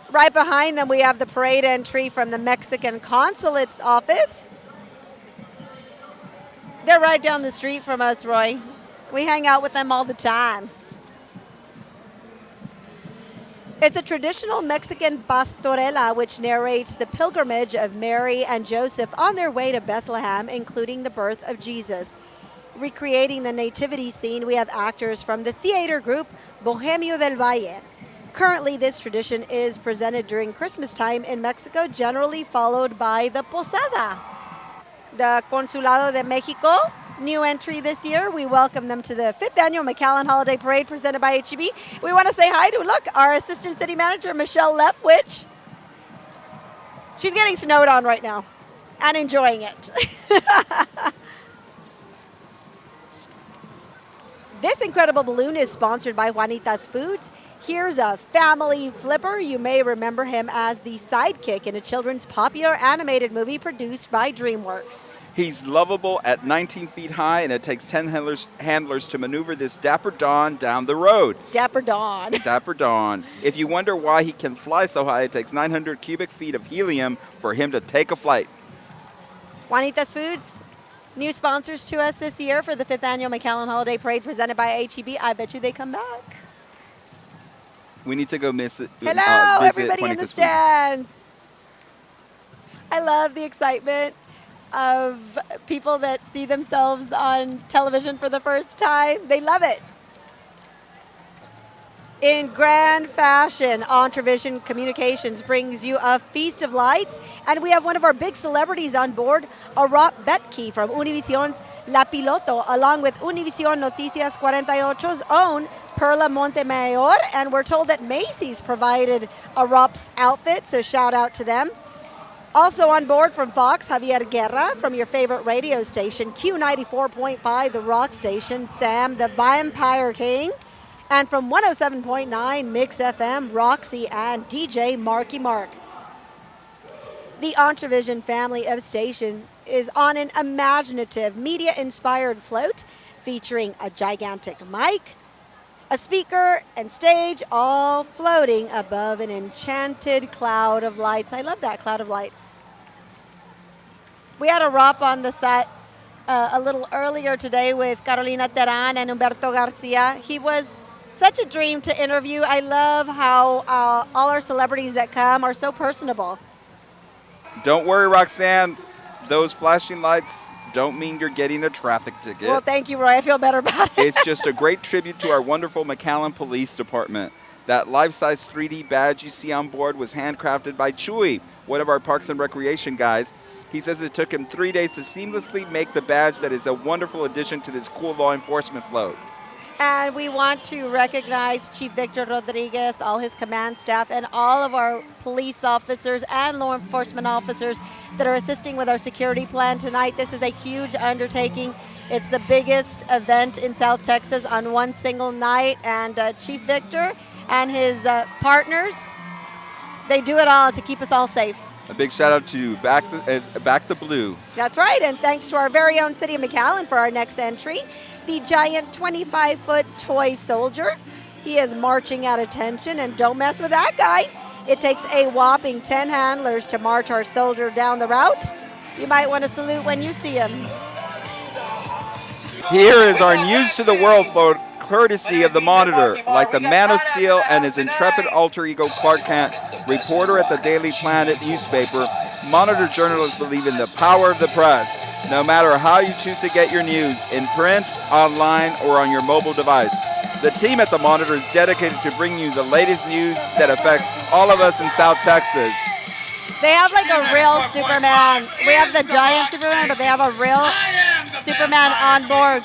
Right behind them, we have the parade entry from the Mexican consulate's office. They're right down the street from us, Roy. We hang out with them all the time. It's a traditional Mexican pastorela which narrates the pilgrimage of Mary and Joseph on their way to Bethlehem, including the birth of Jesus. Recreating the nativity scene, we have actors from the theater group Bohemio del Valle. Currently, this tradition is presented during Christmas time in Mexico, generally followed by the Posada. The Consulado de Mexico, new entry this year. We welcome them to the 5th Annual McAllen Holiday Parade presented by HEB. We want to say hi to, look, our Assistant City Manager, Michelle Leftwich. She's getting snowed on right now and enjoying it. This incredible balloon is sponsored by Juanita's Foods. Here's a family flipper. You may remember him as the sidekick in a children's popular animated movie produced by DreamWorks. He's lovable at 19 feet high, and it takes 10 handlers to maneuver this Dapper Dawn down the road. Dapper Dawn. Dapper Dawn. If you wonder why he can fly so high, it takes 900 cubic feet of helium for him to take a flight. Juanita's Foods, new sponsors to us this year for the 5th Annual McAllen Holiday Parade presented by HEB. I bet you they come back. We need to go visit Hello, everybody in Juanita's the booth. stands. I love the excitement of people that see themselves on television for the first time. They love it. In grand fashion, Entravision Communications brings you a feast of lights, and we have one of our big celebrities on board, Arap Betke from Univision's La Piloto, along with Univision Noticias 48's own Perla Montemayor, and we're told that Macy's provided Arap's outfit, so shout out to them. Also on board from Fox, Javier Guerra from your favorite radio station, Q94.5, the rock station, Sam, the Vampire King. And from 107.9 Mix FM, Roxy and DJ Marky Mark. The Entravision family of station is on an imaginative, media-inspired float featuring a gigantic mic, a speaker, and stage, all floating above an enchanted cloud of lights. I love that cloud of lights. We had a ROP on the set a little earlier today with Carolina Terán and Humberto Garcia. He was such a dream to interview. I love how all our celebrities that come are so personable. Don't worry, Roxanne. Those flashing lights don't mean you're getting a traffic ticket. Well, thank you, Roy. I feel better about it. It's just a great tribute to our wonderful McAllen Police Department. That life-size 3D badge you see on board was handcrafted by Chuy, one of our Parks and Recreation guys. He says it took him 3 days to seamlessly make the badge that is a wonderful addition to this cool law enforcement float. And we want to recognize Chief Victor Rodriguez, all his command staff, and all of our police officers and law enforcement officers that are assisting with our security plan tonight. This is a huge undertaking. It's the biggest event in South Texas on one single night, and Chief Victor and his partners, they do it all to keep us all safe. A big shout out to Back the Blue. That's right, and thanks to our very own City of McAllen for our next entry, the giant 25-foot toy soldier. He is marching at attention, and don't mess with that guy. It takes a whopping 10 handlers to march our soldier down the route. You might want to salute when you see him. Here is our News to the World float, courtesy of the Monitor. Like the Man of Steel and his intrepid alter ego Clark Kent, reporter at the Daily Planet newspaper, Monitor journalists believe in the power of the press. No matter how you choose to get your news, in print, online, or on your mobile device. The team at the Monitor is dedicated to bringing you the latest news that affects all of us in South Texas. They have like a real Superman. We have the giant Superman, but they have a real Superman on board.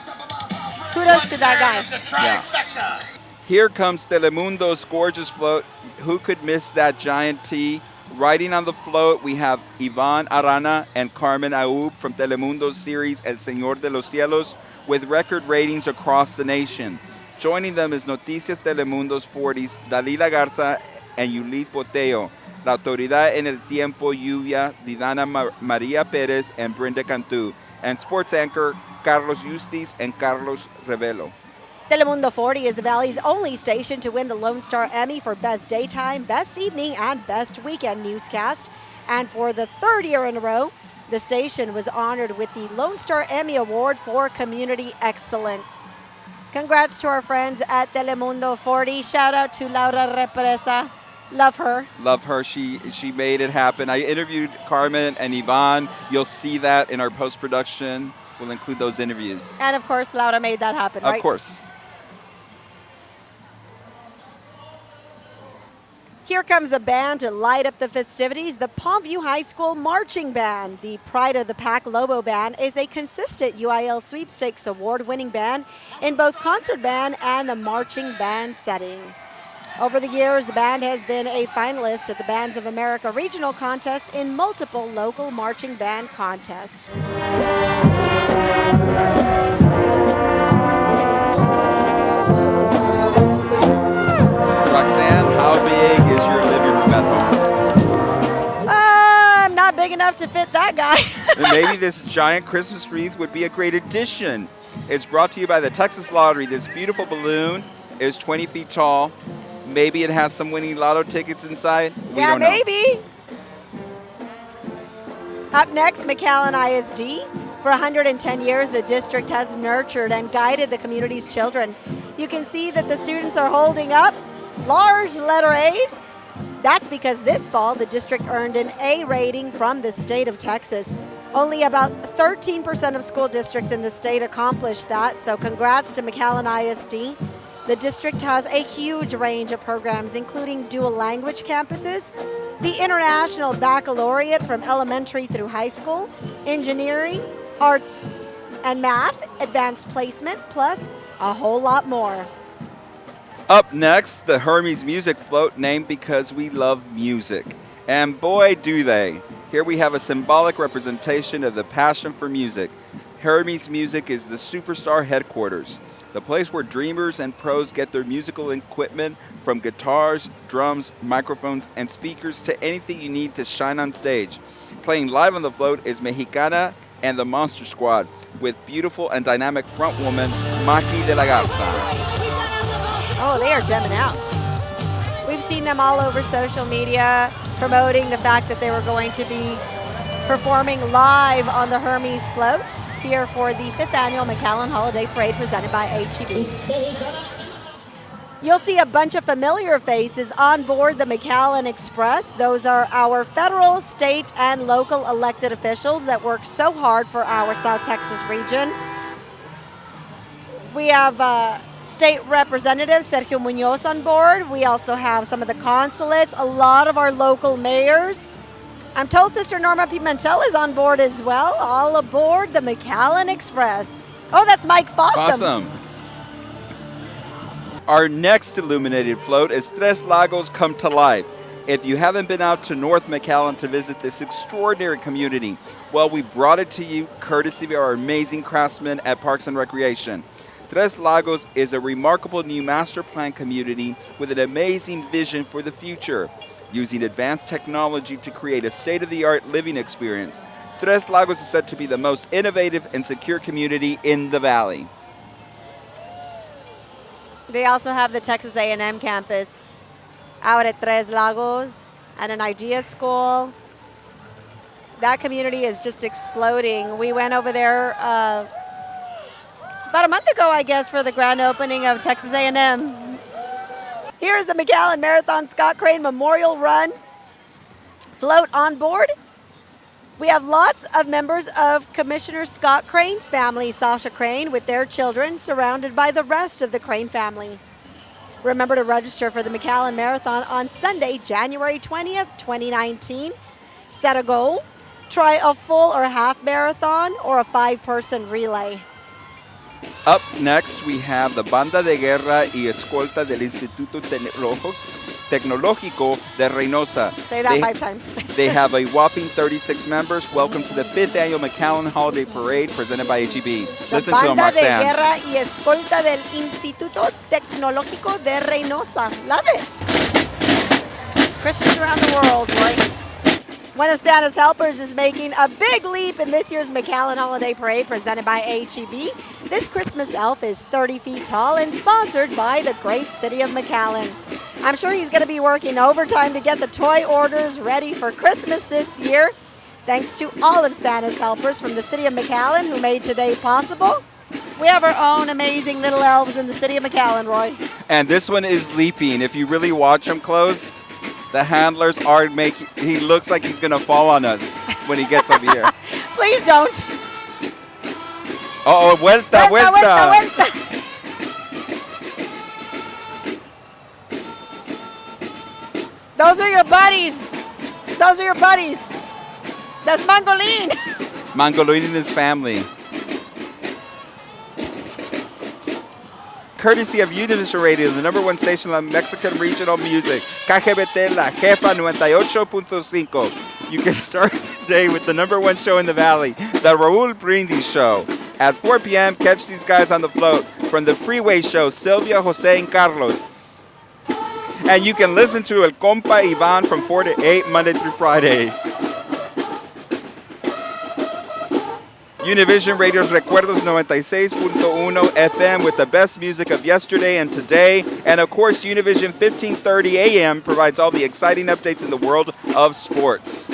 Kudos to that guy. Yeah. Here comes Telemundo's gorgeous float. Who could miss that giant T? Riding on the float, we have Iván Arana and Carmen Aub from Telemundo's series El Señor de los Cielos with record ratings across the nation. Joining them is Noticias Telemundo's 40s, Dalila Garza and Yulit Boteo, La Autoridad en el Tiempo, Lluvia, Didana María Pérez and Brenda Cantu, and sports anchor Carlos Justis and Carlos Revelo. Telemundo 40 is the Valley's only station to win the Lone Star Emmy for Best Daytime, Best Evening, and Best Weekend Newscast. And for the third year in a row, the station was honored with the Lone Star Emmy Award for Community Excellence. Congrats to our friends at Telemundo 40. Shout out to Laura Represa. Love her. Love her. She made it happen. I interviewed Carmen and Iván. You'll see that in our post-production. We'll include those interviews. And of course, Laura made that happen, right? Of course. Here comes a band to light up the festivities, the Palmview High School Marching Band. The Pride of the Pack Lobo Band is a consistent UIL Sweepstakes award-winning band in both concert band and the marching band setting. Over the years, the band has been a finalist at the Bands of America Regional Contest in multiple local marching band contests. Roxanne, how big is your living room at home? I'm not big enough to fit that guy. And maybe this giant Christmas wreath would be a great addition. It's brought to you by the Texas Lottery. This beautiful balloon is 20 feet tall. Maybe it has some winning lotto tickets inside. We Yeah, don't know. maybe. Up next, McAllen ISD. For 110 years, the district has nurtured and guided the community's children. You can see that the students are holding up large letter A's. That's because this fall the district earned an A rating from the state of Texas. Only about 13% of school districts in the state accomplished that, so congrats to McAllen ISD. The district has a huge range of programs, including dual language campuses, the International Baccalaureate from elementary through high school, engineering, arts and math, advanced placement, plus a whole lot more. Up next, the Hermes Music Float, named because we love music. And boy, do they. Here we have a symbolic representation of the passion for music. Hermes Music is the superstar headquarters, the place where dreamers and pros get their musical equipment, from guitars, drums, microphones, and speakers to anything you need to shine on stage. Playing live on the float is Mexicana and the Monster Squad, with beautiful and dynamic frontwoman Maki de la Garza. Oh, they are jamming out. We've seen them all over social media promoting the fact that they were going to be performing live on the Hermes float here for the 5th annual McAllen Holiday Parade presented by HEB. You'll see a bunch of familiar faces on board the McAllen Express. Those are our federal, state, and local elected officials that work so hard for our South Texas region. We have State Representative Sergio Munoz on board. We also have some of the consulates, a lot of our local mayors. I'm told Sister Norma Pimentel is on board as well, all aboard the McAllen Express. Oh, that's Mike Fossum. Awesome. Our next illuminated float is Tres Lagos Come to Life. If you haven't been out to North McAllen to visit this extraordinary community, well, we brought it to you courtesy of our amazing craftsmen at Parks and Recreation. Tres Lagos is a remarkable new master plan community with an amazing vision for the future, using advanced technology to create a state-of-the-art living experience. Tres Lagos is said to be the most innovative and secure community in the valley. They also have the Texas A&M campus out at Tres Lagos and an IDEA school. That community is just exploding. We went over there about a month ago, I guess, for the grand opening of Texas A&M. Here's the McAllen Marathon Scott Crane Memorial Run float on board. We have lots of members of Commissioner Scott Crane's family, Sasha Crane, with their children, surrounded by the rest of the Crane family. Remember to register for the McAllen Marathon on Sunday, January 20th, 2019. Set a goal. Try a full or half marathon or a 5-person relay. Up next, we have the Banda de Guerra y Escolta del Instituto Tecnológico de Reynosa. Say that 5 times. They have a whopping 36 members. Welcome to the 5th annual McAllen Holiday Parade presented by HEB. Listen to them, Banda de Roxanne. Guerra y Escolta del Instituto Tecnológico de Reynosa. Love it. Christmas around the world, boy. One of Santa's helpers is making a big leap in this year's McAllen Holiday Parade presented by HEB. This Christmas elf is 30 feet tall and sponsored by the great city of McAllen. I'm sure he's going to be working overtime to get the toy orders ready for Christmas this year. Thanks to all of Santa's helpers from the city of McAllen who made today possible. We have our own amazing little elves in the city of McAllen, Roy. And this one is leaping. If you really watch him close, the handlers are making, he looks like he's going to fall on us when he gets over here. Please don't. Uh-oh, vuelta, vuelta. Vuelta. Those are your buddies. Those are your buddies. That's Mangolin. Mangolin and his family. Courtesy of Univision Radio, the #1 station on Mexican regional music, KGBT La Jefa 98.5. You can start the day with the #1 show in the valley, the Raul Brindis Show. At 4 p.m., catch these guys on the float from the Freeway Show, Sylvia, Jose, and Carlos. And you can listen to El Compa Ivan from 4 to 8, Monday through Friday. Univision Radio's Recuerdos 96.1 FM with the best music of yesterday and today. And of course, Univision 1530 AM provides all the exciting updates in the world of sports.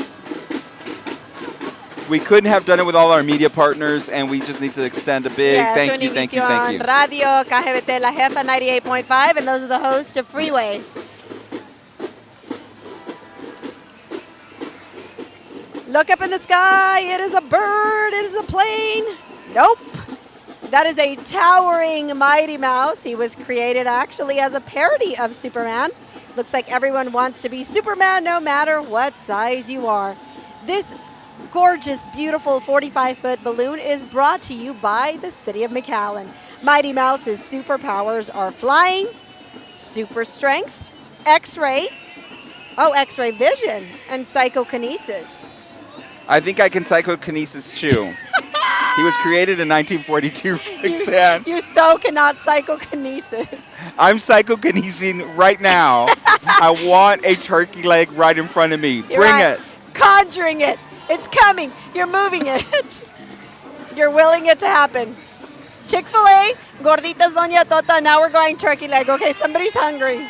We couldn't have done it with all our media partners, and we just need to extend a big thank you. Univisión Radio, KGBT La Jefa 98.5, and those are the hosts of Freeway. Look up in the sky. It is a bird. It is a plane. Nope. That is a towering Mighty Mouse. He was created actually as a parody of Superman. Looks like everyone wants to be Superman no matter what size you are. This gorgeous, beautiful 45-foot balloon is brought to you by the city of McAllen. Mighty Mouse's superpowers are flying, super strength, X-ray vision, and psychokinesis. I think I can psychokinesis too. He was created in 1942, Roxanne. You so cannot psychokinesis. I'm psychokinesing right now. I want a turkey leg right in front of me. You're Bring right. it. Conjuring it. It's coming. You're moving it. You're willing it to happen. Chick-fil-A, gorditas Doña Tota. Now we're going turkey leg. Okay, somebody's hungry.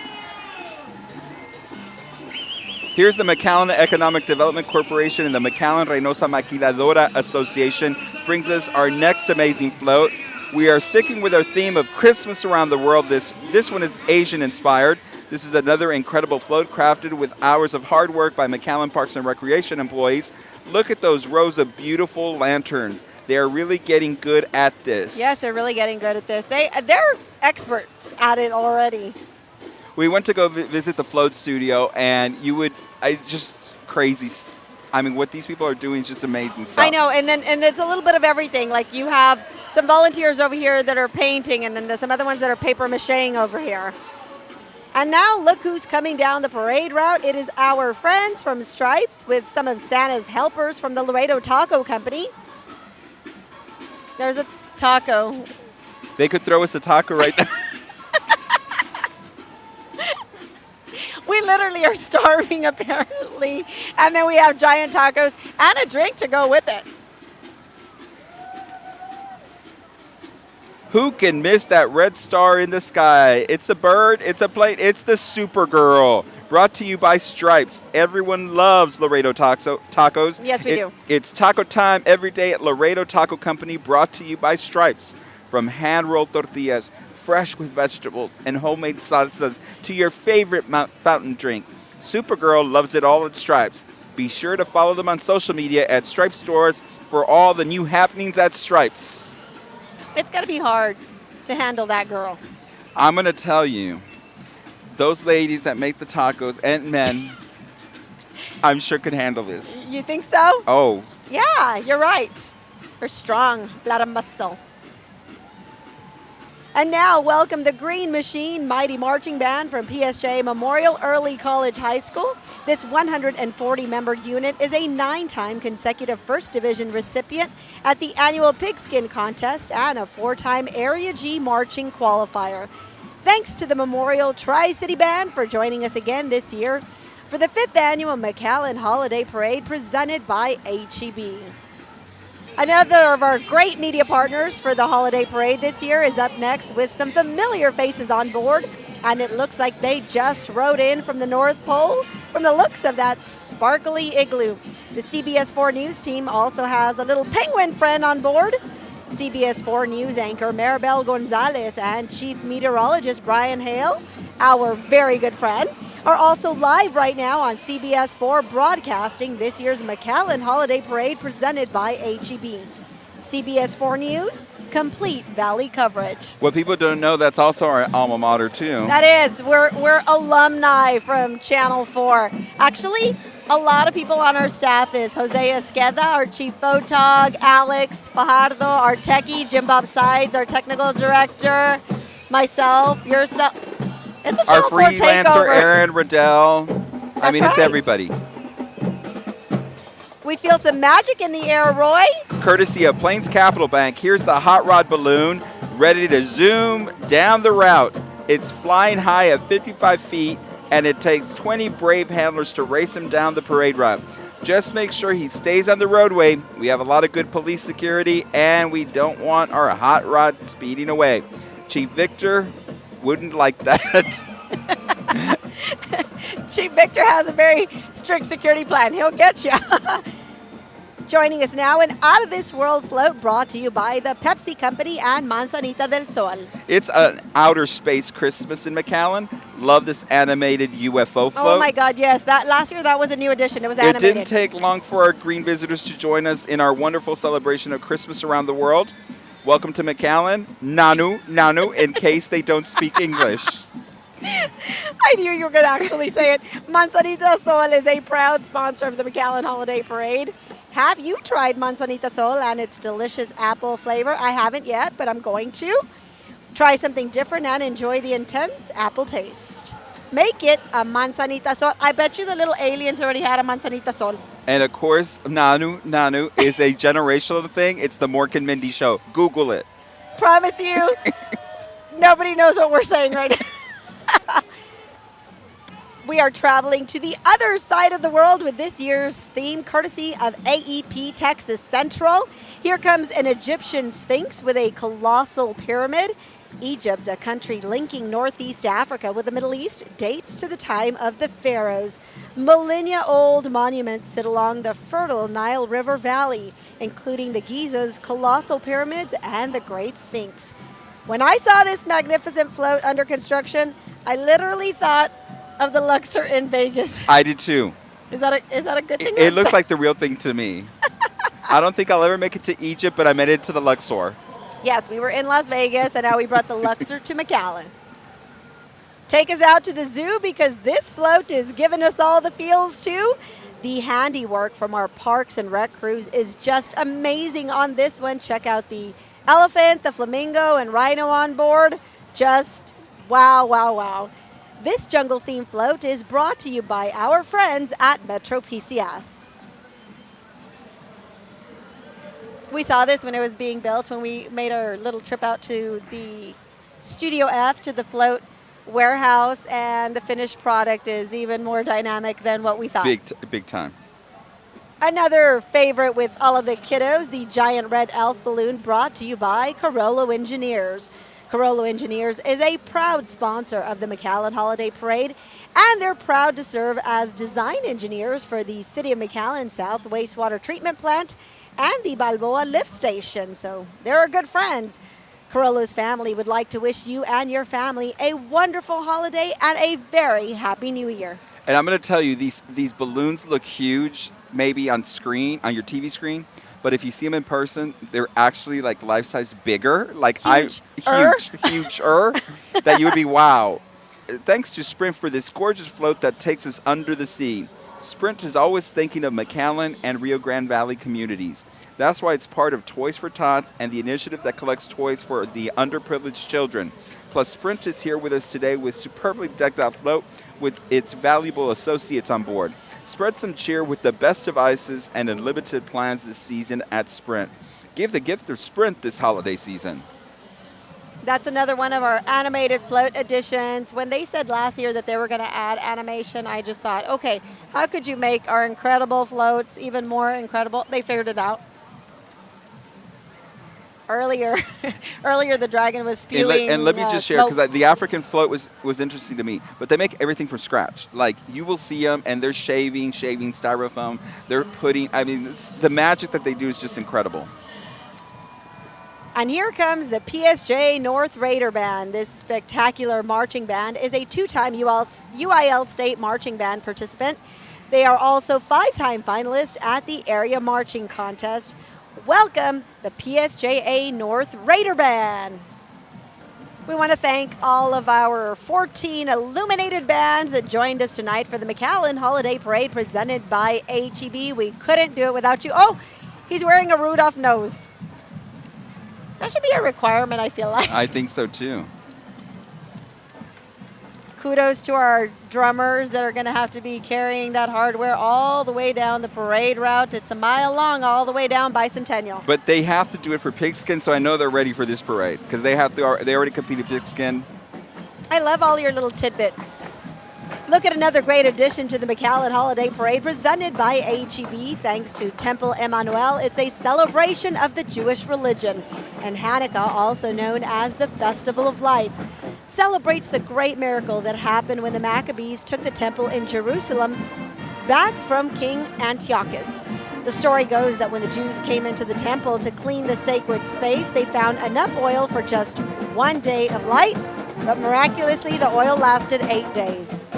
Here's the McAllen Economic Development Corporation and the McAllen Reynosa Maquiladora Association brings us our next amazing float. We are sticking with our theme of Christmas around the world. This one is Asian inspired. This is another incredible float crafted with hours of hard work by McAllen Parks and Recreation employees. Look at those rows of beautiful lanterns. They are really getting good at this. Yes, they're really getting good at this. They're experts at it already. We went to go visit the float studio, and just crazy. I mean, what these people are doing is just amazing stuff. I know, and there's a little bit of everything. Like you have some volunteers over here that are painting, and then there's some other ones that are paper macheing over here. And now look who's coming down the parade route. It is our friends from Stripes with some of Santa's helpers from the Laredo Taco Company. There's a taco. They could throw us a taco right now. We literally are starving, apparently. And then we have giant tacos and a drink to go with it. Who can miss that red star in the sky? It's a bird, it's a plane, it's the Supergirl. Brought to you by Stripes. Everyone loves Laredo tacos. Yes, we do. It's taco time every day at Laredo Taco Company, brought to you by Stripes. From hand-rolled tortillas, fresh with vegetables, and homemade salsas to your favorite fountain drink. Supergirl loves it all at Stripes. Be sure to follow them on social media at Stripes Stores for all the new happenings at Stripes. It's got to be hard to handle that girl. I'm going to tell you, those ladies that make the tacos and men, I'm sure could handle this. You think so? Oh, Yeah, you're right. They're strong, a lot of muscle. And now, welcome the Green Machine Mighty Marching Band from PSJ Memorial Early College High School. This 140-member unit is a 9-time consecutive First Division recipient at the annual Pigskin Contest and a 4-time Area G marching qualifier. Thanks to the Memorial Tri-City Band for joining us again this year for the 5th annual McAllen Holiday Parade presented by HEB. Another of our great media partners for the Holiday Parade this year is up next with some familiar faces on board, and it looks like they just rode in from the North Pole from the looks of that sparkly igloo. The CBS 4 News team also has a little penguin friend on board. CBS 4 News anchor Maribel Gonzalez and Chief Meteorologist Brian Hale, our very good friend, are also live right now on CBS 4 broadcasting this year's McAllen Holiday Parade presented by HEB. CBS 4 News, complete Valley coverage. what people don't know, that's also our alma mater, too. That is, we're alumni from Channel 4. Actually, a lot of people on our staff is Jose Esqueda, our chief photog, Alex Fajardo, our techie, Jim Bob Sides, our technical director, myself, yourself. It's a Our Channel 4 freelancer, takeover. Aaron Riddell. I mean, it's right. everybody. We feel some magic in the air, Roy. Courtesy of Plains Capital Bank, here's the hot rod balloon ready to zoom down the route. It's flying high at 55 feet, and it takes 20 brave handlers to race him down the parade route. Just make sure he stays on the roadway. We have a lot of good police security, and we don't want our hot rod speeding away. Chief Victor wouldn't like that. Chief Victor has a very strict security plan. He'll get you. Joining us now, an out-of-this-world float brought to you by the Pepsi Company and Manzanita del Sol. It's an outer space Christmas in McAllen. Love this animated UFO float. Oh my God, yes. That last year, that was a new addition. It was It animated. didn't take long for our green visitors to join us in our wonderful celebration of Christmas around the world. Welcome to McAllen. Nanu, Nanu, in case they don't speak English. I knew you were going to actually say it. Manzanita del Sol is a proud sponsor of the McAllen Holiday Parade. Have you tried Manzanita Sol and its delicious apple flavor? I haven't yet, but I'm going to. Try something different and enjoy the intense apple taste. Make it a Manzanita Sol. I bet you the little aliens already had a Manzanita Sol. And of course, Nanu, Nanu is a generational thing. It's the Mork and Mindy show. Google it. Promise you, nobody knows what we're saying right now. We are traveling to the other side of the world with this year's theme, courtesy of AEP Texas Central. Here comes an Egyptian sphinx with a colossal pyramid. Egypt, a country linking Northeast Africa with the Middle East, dates to the time of the pharaohs. Millennia-old monuments sit along the fertile Nile River Valley, including the Giza's colossal pyramids and the Great Sphinx. When I saw this magnificent float under construction, I literally thought of the Luxor in Vegas. I did too. Is that a good thing? It looks like the real thing to me. I don't think I'll ever make it to Egypt, but I made it to the Luxor. Yes, we were in Las Vegas, and now we brought the Luxor to McAllen. Take us out to the zoo because this float is giving us all the feels too. The handiwork from our parks and rec crews is just amazing on this one. Check out the elephant, the flamingo, and rhino on board. Just wow, wow, wow. This jungle theme float is brought to you by our friends at Metro PCS. We saw this when it was being built, when we made our little trip out to the Studio F, to the float warehouse, and the finished product is even more dynamic than what we thought. Big time. Another favorite with all of the kiddos, the giant red elf balloon brought to you by Carollo Engineers. Carollo Engineers is a proud sponsor of the McAllen Holiday Parade, and they're proud to serve as design engineers for the City of McAllen South Wastewater Treatment Plant and the Balboa Lift Station. So they're our good friends. Carollo's family would like to wish you and your family a wonderful holiday and a very happy new year. And I'm going to tell you, these balloons look huge, maybe on screen, on your TV screen. But if you see them in person, they're actually like life-size bigger. Like huger, that you would be wow. Thanks to Sprint for this gorgeous float that takes us under the sea. Sprint is always thinking of McAllen and Rio Grande Valley communities. That's why it's part of Toys for Tots and the initiative that collects toys for the underprivileged children. Plus, Sprint is here with us today with superbly decked out float with its valuable associates on board. Spread some cheer with the best devices and unlimited plans this season at Sprint. Give the gift of Sprint this holiday season. That's another one of our animated float editions. When they said last year that they were going to add animation, I just thought, okay, how could you make our incredible floats even more incredible? They figured it out. Earlier, the dragon was spewing And let me just share, smoke. because the African float was interesting to me. But they make everything from scratch. Like, you will see them, and they're shaving styrofoam. They're putting, the magic that they do is just incredible. And here comes the PSJ North Raider Band. This spectacular marching band is a two-time UIL State Marching Band participant. They are also five-time finalists at the Area Marching Contest. Welcome, the PSJA North Raider Band. We want to thank all of our 14 illuminated bands that joined us tonight for the McAllen Holiday Parade presented by HEB. We couldn't do it without you. Oh, he's wearing a Rudolph nose. That should be a requirement, I feel like. I think so, too. Kudos to our drummers that are going to have to be carrying that hardware all the way down the parade route. It's a mile long all the way down Bicentennial. But they have to do it for pigskin, so I know they're ready for this parade. Because they already competed pigskin. I love all your little tidbits. Look at another great addition to the McAllen Holiday Parade presented by HEB thanks to Temple Emmanuel. It's a celebration of the Jewish religion. And Hanukkah, also known as the Festival of Lights, celebrates the great miracle that happened when the Maccabees took the temple in Jerusalem back from King Antiochus. The story goes that when the Jews came into the temple to clean the sacred space, they found enough oil for just 1 day of light, but miraculously the oil lasted 8 days.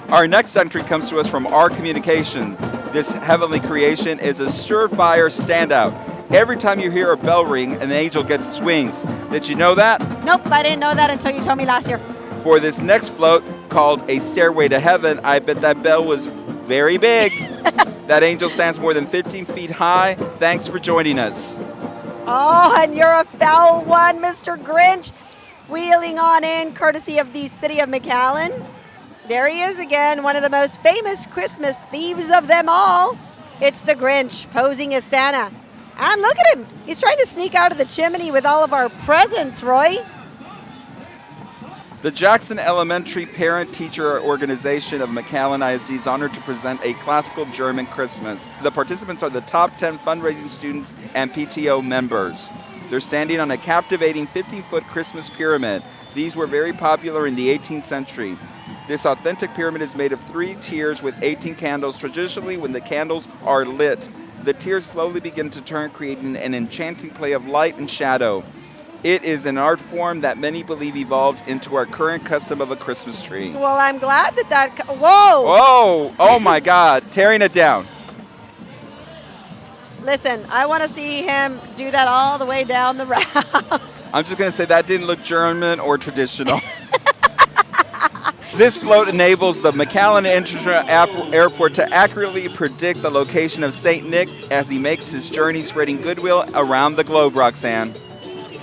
Our next entry comes to us from our communications. This heavenly creation is a surefire standout. Every time you hear a bell ring, an angel gets its wings. Did you know that? Nope, I didn't know that until you told me last year. For this next float, called A Stairway to Heaven, I bet that bell was very big. That angel stands more than 15 feet high. Thanks for joining us. Oh, and you're a foul one, Mr. Grinch. Wheeling on in, courtesy of the city of McAllen. There he is again, one of the most famous Christmas thieves of them all. It's the Grinch, posing as Santa. And look at him. He's trying to sneak out of the chimney with all of our presents, Roy. The Jackson Elementary Parent-Teacher Organization of McAllen ISD is honored to present a classical German Christmas. The participants are the top 10 fundraising students and PTO members. They're standing on a captivating 50-foot Christmas pyramid. These were very popular in the 18th century. This authentic pyramid is made of 3 tiers with 18 candles. Traditionally, when the candles are lit, the tiers slowly begin to turn, creating an enchanting play of light and shadow. It is an art form that many believe evolved into our current custom of a Christmas tree. Well, I'm glad that whoa! Whoa! Oh my God, tearing it down. Listen, I want to see him do that all the way down the route. I'm just going to say that didn't look German or traditional. This float enables the McAllen International Airport to accurately predict the location of St. Nick as he makes his journey spreading goodwill around the globe, Roxanne.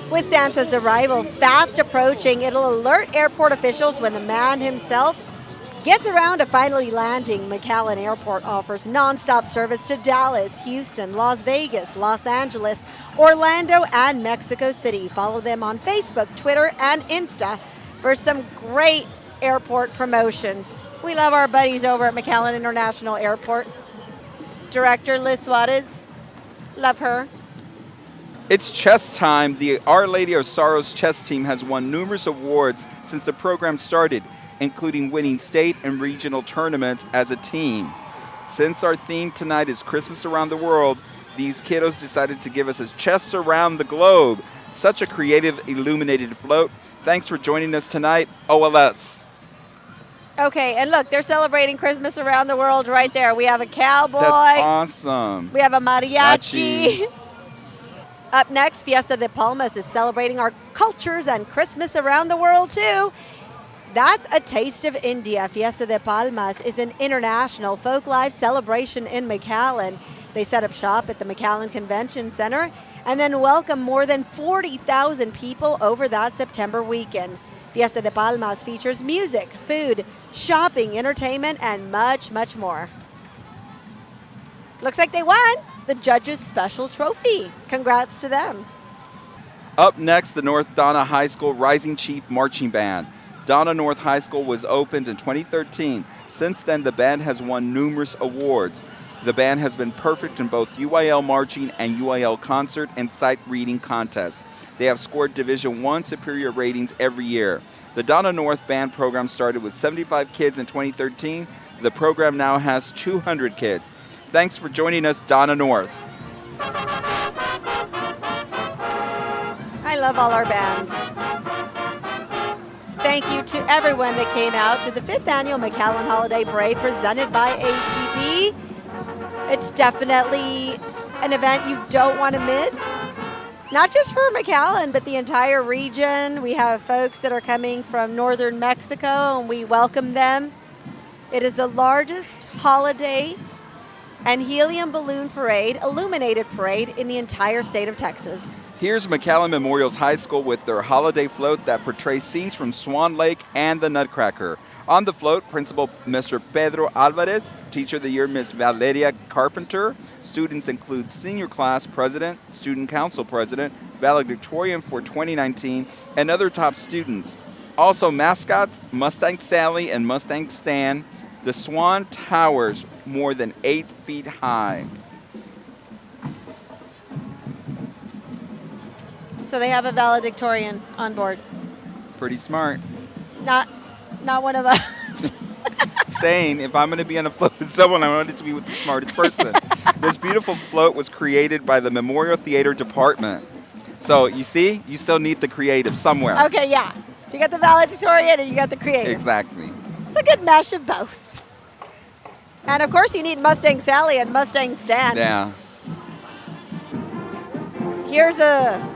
With Santa's arrival fast approaching, it'll alert airport officials when the man himself gets around to finally landing. McAllen Airport offers nonstop service to Dallas, Houston, Las Vegas, Los Angeles, Orlando, and Mexico City. Follow them on Facebook, Twitter, and Insta for some great airport promotions. We love our buddies over at McAllen International Airport. Director Liz Suarez, love her. It's chess time. The Our Lady of Sorrows chess team has won numerous awards since the program started, including winning state and regional tournaments as a team. Since our theme tonight is Christmas around the world, these kiddos decided to give us a chess around the globe. Such a creative, illuminated float. Thanks for joining us tonight, OLS. Okay, and look, they're celebrating Christmas around the world right there. We have a cowboy. That's awesome. We have a mariachi. Up next, Fiesta de Palmas is celebrating our cultures and Christmas around the world, too. That's a taste of India. Fiesta de Palmas is an international folk life celebration in McAllen. They set up shop at the McAllen Convention Center and then welcome more than 40,000 people over that September weekend. Fiesta de Palmas features music, food, shopping, entertainment, and much, much more. Looks like they won the judges' special trophy. Congrats to them. Up next, the North Donna High School Rising Chief Marching Band. Donna North High School was opened in 2013. Since then, the band has won numerous awards. The band has been perfect in both UIL marching and UIL concert and sight reading contests. They have scored Division I superior ratings every year. The Donna North Band program started with 75 kids in 2013. The program now has 200 kids. Thanks for joining us, Donna North. I love all our bands. Thank you to everyone that came out to the 5th Annual McAllen Holiday Parade presented by AGB. It's definitely an event you don't want to miss. Not just for McAllen, but the entire region. We have folks that are coming from northern Mexico, and we welcome them. It is the largest holiday and helium balloon parade, illuminated parade in the entire state of Texas. Here's McAllen Memorial High School with their holiday float that portrays scenes from Swan Lake and the Nutcracker. On the float, Principal Mr. Pedro Alvarez, Teacher of the Year Ms. Valeria Carpenter. Students include Senior Class President, Student Council President, Valedictorian for 2019, and other top students. Also mascots, Mustang Sally and Mustang Stan. The Swan towers more than 8 feet high. So they have a valedictorian on board. Pretty smart. Not one of us. saying, if I'm going to be on a float with someone, I want it to be with the smartest person. This beautiful float was created by the Memorial Theater Department. So you see, you still need the creative somewhere. Okay, yeah. So you got the valedictorian and you got the creative. Exactly. It's a good mesh of both. And of course you need Mustang Sally and Mustang Stan. Yeah. Here's a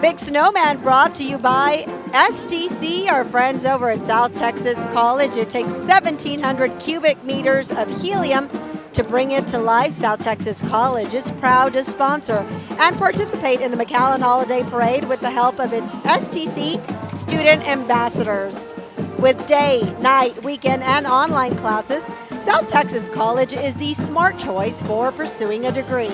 big snowman brought to you by STC, our friends over at South Texas College. It takes 1,700 cubic meters of helium to bring it to life. South Texas College is proud to sponsor and participate in the McAllen Holiday Parade with the help of its STC student ambassadors. With day, night, weekend, and online classes, South Texas College is the smart choice for pursuing a degree.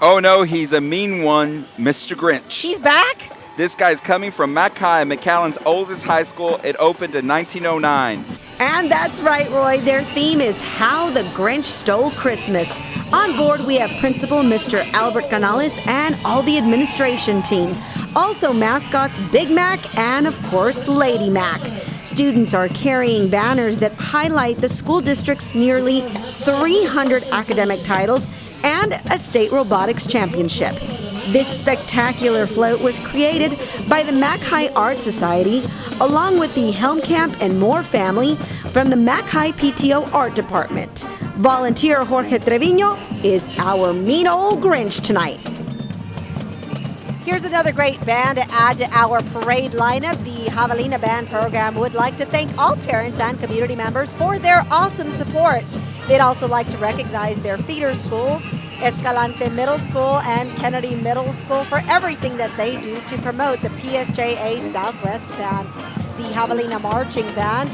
Oh no, he's a mean one, Mr. Grinch. He's back? This guy's coming from Mac High, McAllen's oldest high school. It opened in 1909. And that's right, Roy. Their theme is How the Grinch Stole Christmas. On board, we have Principal Mr. Albert Canales and all the administration team. Also, mascots Big Mac and, of course, Lady Mac. Students are carrying banners that highlight the school district's nearly 300 academic titles and a state robotics championship. This spectacular float was created by the Mac High Art Society, along with the Helmkamp and Moore family from the Mac High PTO Art Department. Volunteer Jorge Trevino is our mean old Grinch tonight. Here's another great band to add to our parade lineup. The Javelina Band program would like to thank all parents and community members for their awesome support. They'd also like to recognize their feeder schools, Escalante Middle School and Kennedy Middle School, for everything that they do to promote the PSJA Southwest Band. The Javelina Marching Band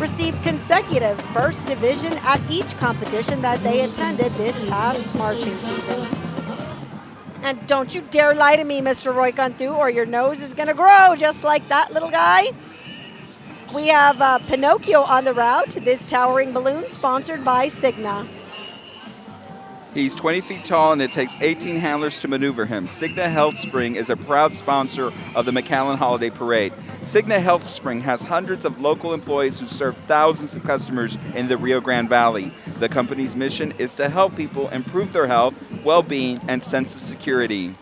received consecutive first division at each competition that they attended this past marching season. And don't you dare lie to me, Mr. Roy Canthu, or your nose is going to grow just like that little guy. We have Pinocchio on the route, this towering balloon sponsored by Cigna. He's 20 feet tall and it takes 18 handlers to maneuver him. Cigna Health Spring is a proud sponsor of the McAllen Holiday Parade. Cigna Health Spring has hundreds of local employees who serve thousands of customers in the Rio Grande Valley. The company's mission is to help people improve their health, well-being, and sense of security.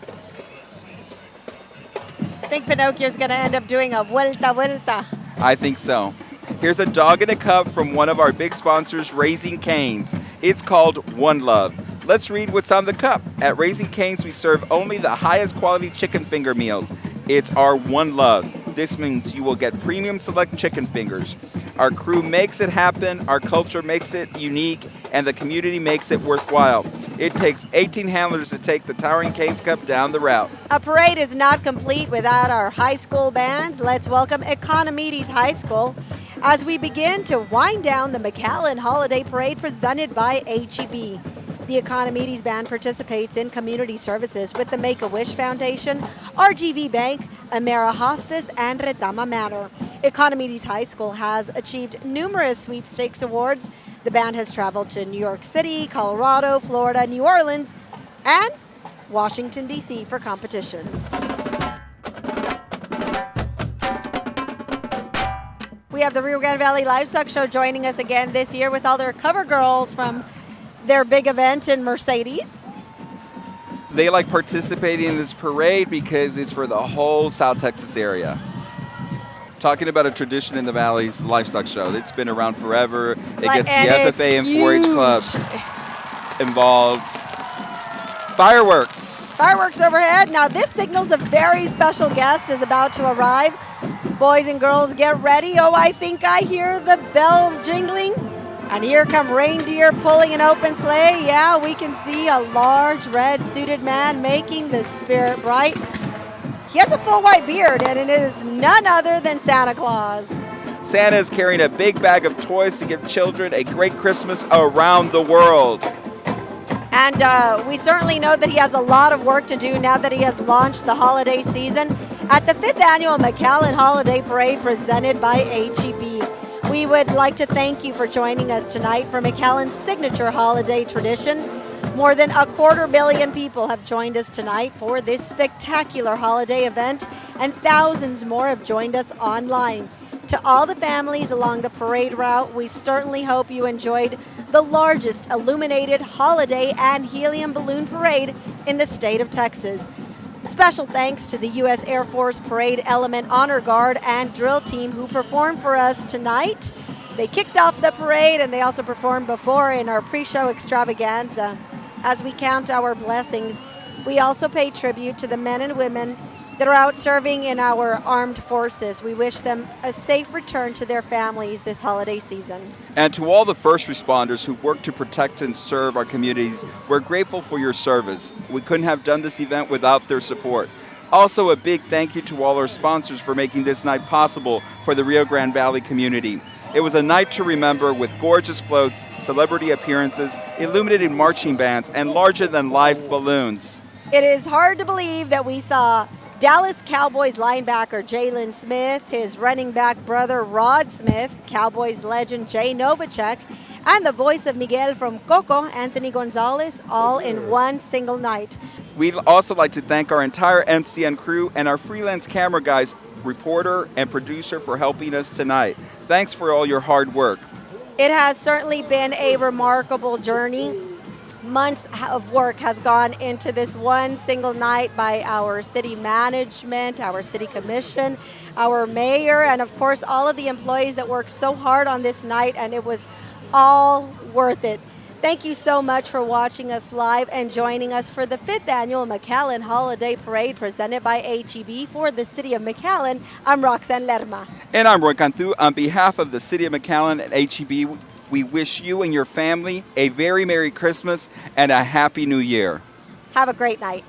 I think Pinocchio's going to end up doing a vuelta vuelta. I think so. Here's a dog in a cup from one of our big sponsors, Raising Cane's. It's called One Love. Let's read what's on the cup. At Raising Cane's, we serve only the highest quality chicken finger meals. It's our One Love. This means you will get premium select chicken fingers. Our crew makes it happen, our culture makes it unique, and the community makes it worthwhile. It takes 18 handlers to take the Towering Cane's Cup down the route. A parade is not complete without our high school bands. Let's welcome Economides High School as we begin to wind down the McAllen Holiday Parade presented by HEB. The Economides Band participates in community services with the Make-A-Wish Foundation, RGV Bank, Amera Hospice, and Retama Manor. Economides High School has achieved numerous sweepstakes awards. The band has traveled to New York City, Colorado, Florida, New Orleans, and Washington, D.C. for competitions. We have the Rio Grande Valley Livestock Show joining us again this year with all their cover girls from their big event in Mercedes. They like participating in this parade because it's for the whole South Texas area. Talking about a tradition in the Valley, the Livestock Show. It's been around forever. It gets the FFA and 4-H clubs involved. Fireworks. Fireworks overhead. Now this signals a very special guest is about to arrive. Boys and girls, get ready. Oh, I think I hear the bells jingling. And here come reindeer pulling an open sleigh. Yeah, we can see a large red suited man making the spirit bright. He has a full white beard, and it is none other than Santa Claus. Santa is carrying a big bag of toys to give children a great Christmas around the world. And we certainly know that he has a lot of work to do now that he has launched the holiday season at the 5th Annual McAllen Holiday Parade presented by HEB. We would like to thank you for joining us tonight for McAllen's signature holiday tradition. More than 250,000 people have joined us tonight for this spectacular holiday event, and thousands more have joined us online. To all the families along the parade route, we certainly hope you enjoyed the largest illuminated holiday and helium balloon parade in the state of Texas. Special thanks to the U.S. Air Force Parade Element Honor Guard and drill team who performed for us tonight. They kicked off the parade and they also performed before in our pre-show extravaganza. As we count our blessings, we also pay tribute to the men and women that are out serving in our armed forces. We wish them a safe return to their families this holiday season. And to all the first responders who work to protect and serve our communities, we're grateful for your service. We couldn't have done this event without their support. Also, a big thank you to all our sponsors for making this night possible for the Rio Grande Valley community. It was a night to remember with gorgeous floats, celebrity appearances, illuminated marching bands, and larger-than-life balloons. It is hard to believe that we saw Dallas Cowboys linebacker Jalen Smith, his running back brother Rod Smith, Cowboys legend Jay Novacek, and the voice of Miguel from Coco, Anthony Gonzalez, all in one single night. We'd also like to thank our entire MCN crew and our freelance camera guys, reporter and producer for helping us tonight. Thanks for all your hard work. It has certainly been a remarkable journey. Months of work has gone into this one single night by our city management, our city commission, our mayor, and of course all of the employees that worked so hard on this night, and it was all worth it. Thank you so much for watching us live and joining us for the 5th annual McAllen Holiday Parade presented by HEB for the City of McAllen. I'm Roxanne Lerma. And I'm Roy Cantu. On behalf of the City of McAllen and HEB, we wish you and your family a very Merry Christmas and a Happy New Year. Have a great night.